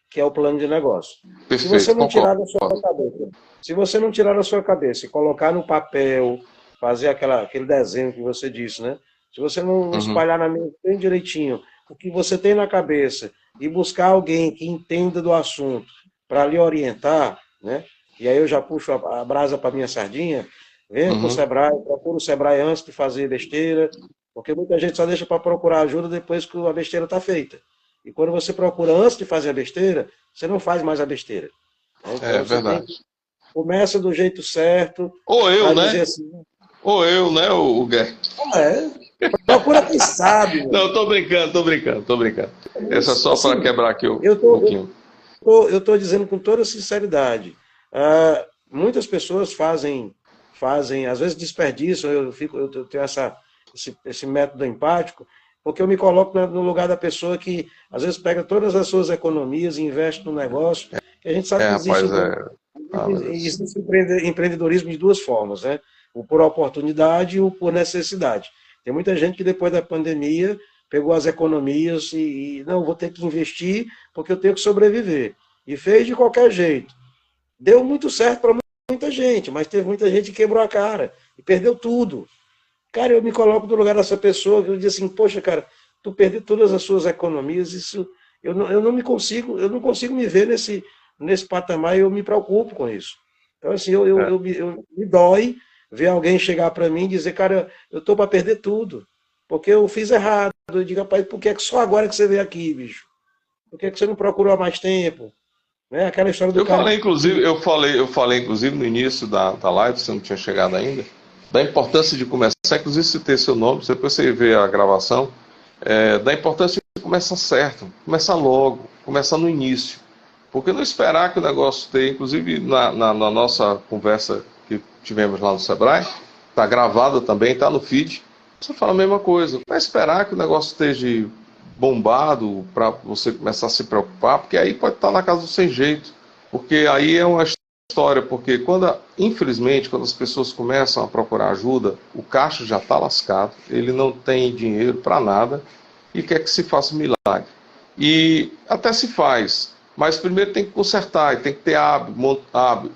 que é o plano de negócio. Se você Perfeito, não tirar concordo. da sua cabeça, se você não tirar da sua cabeça e colocar no papel, fazer aquele desenho que você disse, né? Se você não Uhum. espalhar na mente bem direitinho o que você tem na cabeça e buscar alguém que entenda do assunto para lhe orientar, né? E aí eu já puxo a brasa para minha sardinha, venha para o Uhum. Sebrae, procura o Sebrae antes de fazer besteira, porque muita gente só deixa para procurar ajuda depois que a besteira está feita. E quando você procura antes de fazer a besteira, você não faz mais a besteira. Né? É Então você tem que verdade. começa do jeito certo, Ou eu, para dizer né? assim, Ou eu, né, o Guedes? é, procura quem sabe, Não, mano. tô brincando, tô brincando, tô brincando. Essa é Mas, só para assim, quebrar aqui um eu tô, eu pouquinho. eu estou dizendo com toda sinceridade. Muitas pessoas fazem, às vezes desperdiçam, eu tenho esse método empático, porque eu me coloco no lugar da pessoa que às vezes pega todas as suas economias e investe no negócio, que a gente sabe É, que rapaz, é. Ah, meu Deus. existe empreendedorismo de duas formas, né? O por oportunidade e o por necessidade. Tem muita gente que depois da pandemia pegou as economias e não, vou ter que investir porque eu tenho que sobreviver. E fez de qualquer jeito. Deu muito certo para muita gente, mas teve muita gente que quebrou a cara e perdeu tudo. Cara, eu me coloco no lugar dessa pessoa que eu digo assim, poxa, cara, tu perdeu todas as suas economias, isso eu não consigo me ver nesse patamar e eu me preocupo com isso. Então, assim, É. eu me dói ver alguém chegar para mim e dizer, cara, eu tô para perder tudo, porque eu fiz errado. Eu digo, rapaz, por que é que só agora que você veio aqui, bicho? Por que é que você não procurou há mais tempo? Né? Aquela história do Eu cara falei, que inclusive, eu falei, inclusive, no início da live, você não tinha chegado ainda, da importância de começar, inclusive citei seu nome, depois você vê a gravação, da importância de começar certo, começar logo, começar no início. Porque não esperar que o negócio tenha, inclusive na nossa conversa que tivemos lá no Sebrae, está gravada também, está no feed, você fala a mesma coisa. Não é esperar que o negócio esteja bombado para você começar a se preocupar, porque aí pode estar na casa do sem jeito. Porque aí é uma história, porque infelizmente, quando as pessoas começam a procurar ajuda, o caixa já está lascado, ele não tem dinheiro para nada e quer que se faça um milagre. E até se faz, mas primeiro tem que consertar, tem que ter hábito,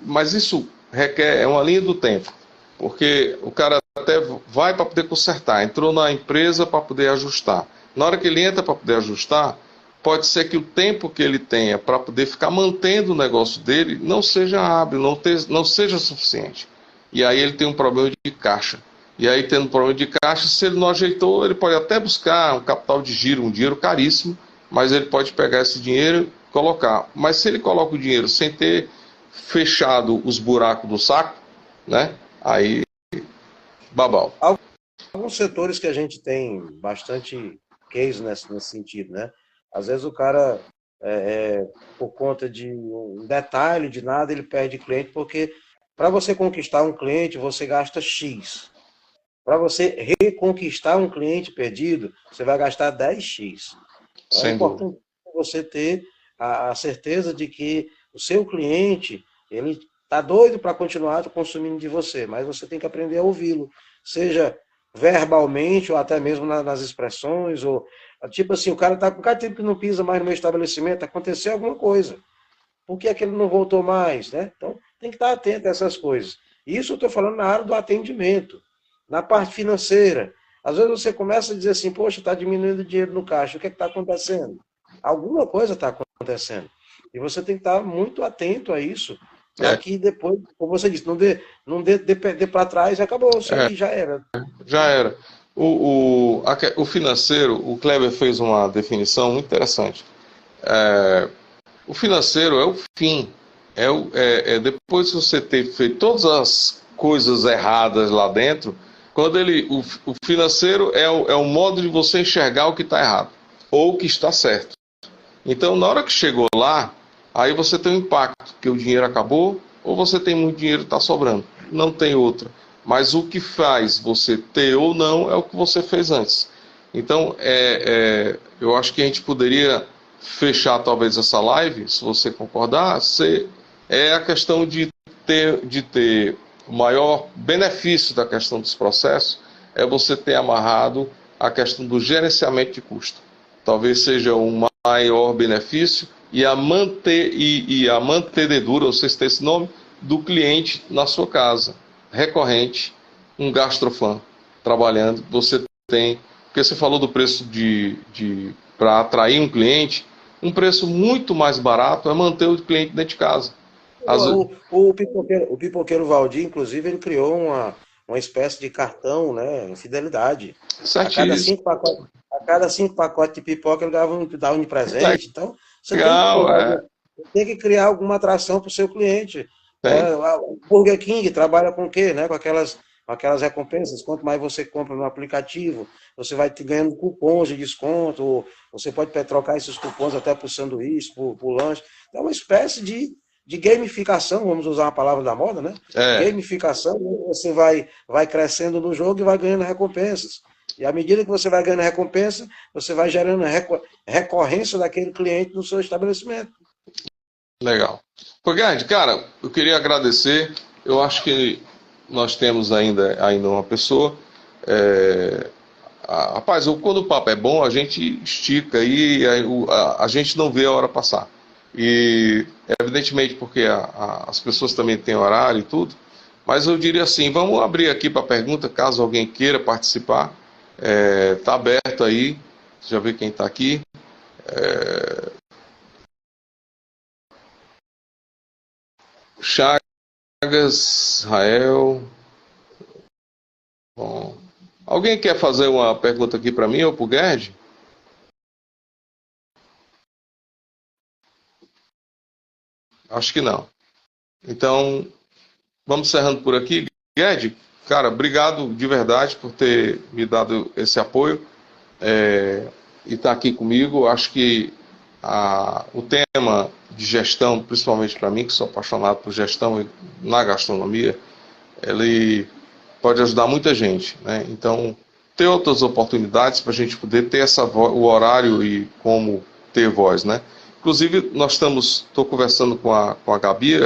mas isso requer uma linha do tempo, porque o cara até vai para poder consertar, entrou na empresa para poder ajustar. Na hora que ele entra para poder ajustar, pode ser que o tempo que ele tenha para poder ficar mantendo o negócio dele não seja hábil, não seja suficiente. E aí ele tem um problema de caixa. E aí, tendo um problema de caixa, se ele não ajeitou, ele pode até buscar um capital de giro, um dinheiro caríssimo, mas ele pode pegar esse dinheiro e colocar. Mas se ele coloca o dinheiro sem ter fechado os buracos do saco, né? Aí, babau. alguns setores que a gente tem bastante case nesse sentido, né? Às vezes o cara, por conta de um detalhe, de nada, ele perde cliente, porque para você conquistar um cliente, você gasta X. Para você reconquistar um cliente perdido, você vai gastar 10x. Então é Sem dúvida. importante você ter a certeza de que o seu cliente, ele está doido para continuar consumindo de você, mas você tem que aprender a ouvi-lo, seja verbalmente ou até mesmo nas expressões, ou tipo assim, o cara está com cada tempo que não pisa mais no meu estabelecimento, aconteceu alguma coisa. Por que é que ele não voltou mais, né? Então tem que estar atento a essas coisas. Isso eu estou falando na área do atendimento, na parte financeira. Às vezes você começa a dizer assim, poxa, está diminuindo o dinheiro no caixa, o que é que está acontecendo? Alguma coisa está acontecendo. E você tem que estar muito atento a isso, para É, que depois, como você disse, não dê para trás e acabou, isso é, aí já era. já era. O financeiro, o Kleber fez uma definição muito interessante. O financeiro é o fim. Depois de você ter feito todas as coisas erradas lá dentro, o financeiro é o modo de você enxergar o que está errado ou o que está certo. Então, na hora que chegou lá, aí você tem um impacto, que o dinheiro acabou, ou você tem muito dinheiro e está sobrando. Não tem outra. Mas o que faz você ter ou não é o que você fez antes. Então, eu acho que a gente poderia fechar talvez essa live, se você concordar, é a questão de ter o maior benefício da questão dos processos, é você ter amarrado a questão do gerenciamento de custo. Talvez seja o maior benefício e a mantenedura, não sei se tem esse nome, do cliente na sua casa, recorrente, um gastrofan trabalhando, você tem, porque você falou do preço para atrair um cliente, um preço muito mais barato é manter o cliente dentro de casa. Às vezes, O pipoqueiro Valdir, inclusive, ele criou uma espécie de cartão, né, fidelidade. A cada certíssimo, 5 pacotes, a cada 5 pacotes de pipoca ele dava um de presente. Então, você tem que legal, criar, tem que criar alguma atração para o seu cliente. tem, O Burger King trabalha com o quê? Né? Com aquelas recompensas. Quanto mais você compra no aplicativo, você vai te ganhando cupons de desconto, ou você pode trocar esses cupons até por sanduíche, por lanche. É uma espécie de gamificação, vamos usar uma palavra da moda, né? é, Gamificação, você vai crescendo no jogo e vai ganhando recompensas. E à medida que você vai ganhando recompensa, você vai gerando recorrência daquele cliente no seu estabelecimento. legal. Pô, Gerd, cara, eu queria agradecer. Eu acho que nós temos ainda uma pessoa. Rapaz, quando o papo é bom, a gente estica e a gente não vê a hora passar. E evidentemente porque as pessoas também têm horário e tudo. Mas eu diria assim, vamos abrir aqui para pergunta, caso alguém queira participar. Tá aberto aí. Você já vê quem está aqui. Chagas, Israel. Bom. Alguém quer fazer uma pergunta aqui para mim ou para o Gerd? Acho que não. Então, vamos encerrando por aqui. Gerd, cara, obrigado de verdade por ter me dado esse apoio e estar aqui comigo. Acho que o tema de gestão, principalmente para mim, que sou apaixonado por gestão na gastronomia, ele pode ajudar muita gente, né? Então, ter outras oportunidades para a gente poder ter o horário e como ter voz, né? Inclusive, estou conversando com a Gabi,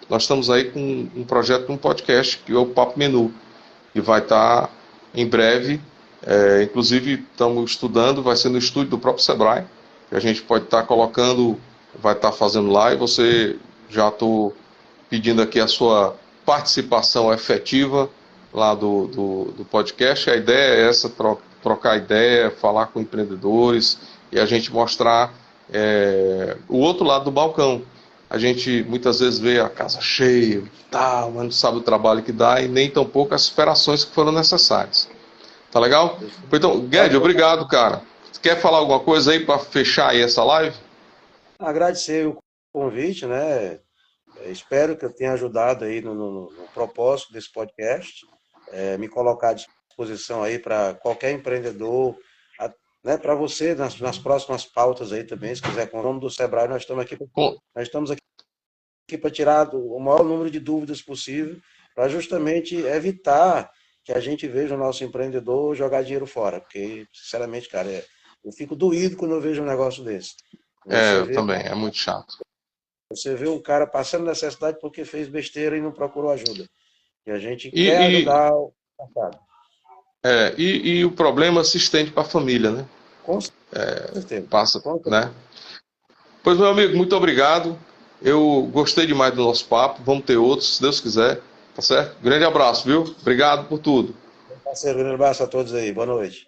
nós estamos aí com um projeto, um podcast, que é o Papo Menu, que vai estar em breve, inclusive estamos estudando, vai ser no estúdio do próprio Sebrae, que a gente pode estar colocando, vai estar fazendo lá, e já estou pedindo aqui a sua participação efetiva lá do podcast. A ideia é essa, trocar ideia, falar com empreendedores e a gente mostrar o outro lado do balcão. A gente muitas vezes vê a casa cheia e tal, mas não sabe o trabalho que dá e nem tão pouco as superações que foram necessárias. Tá legal? Então, Gerd, obrigado, cara. Quer falar alguma coisa aí para fechar aí essa live? Agradecer o convite, né? Espero que eu tenha ajudado aí no propósito desse podcast, me colocar à disposição aí para qualquer empreendedor, né, para você nas próximas pautas aí também, se quiser, com o nome do Sebrae, nós estamos aqui para tirar o maior número de dúvidas possível, para justamente evitar que a gente veja o nosso empreendedor jogar dinheiro fora, porque, sinceramente, cara, eu fico doído quando eu vejo um negócio desse. Eu também, é muito chato. Você vê um cara passando necessidade porque fez besteira e não procurou ajuda. E a gente E, quer e, ajudar o passado. e o problema se estende para a família, né? Com certeza. Passa, Com certeza. né? Pois, meu amigo, muito obrigado. Eu gostei demais do nosso papo. Vamos ter outros, se Deus quiser. Tá certo? Grande abraço, viu? Obrigado por tudo. Parceiro, grande abraço a todos aí. Boa noite.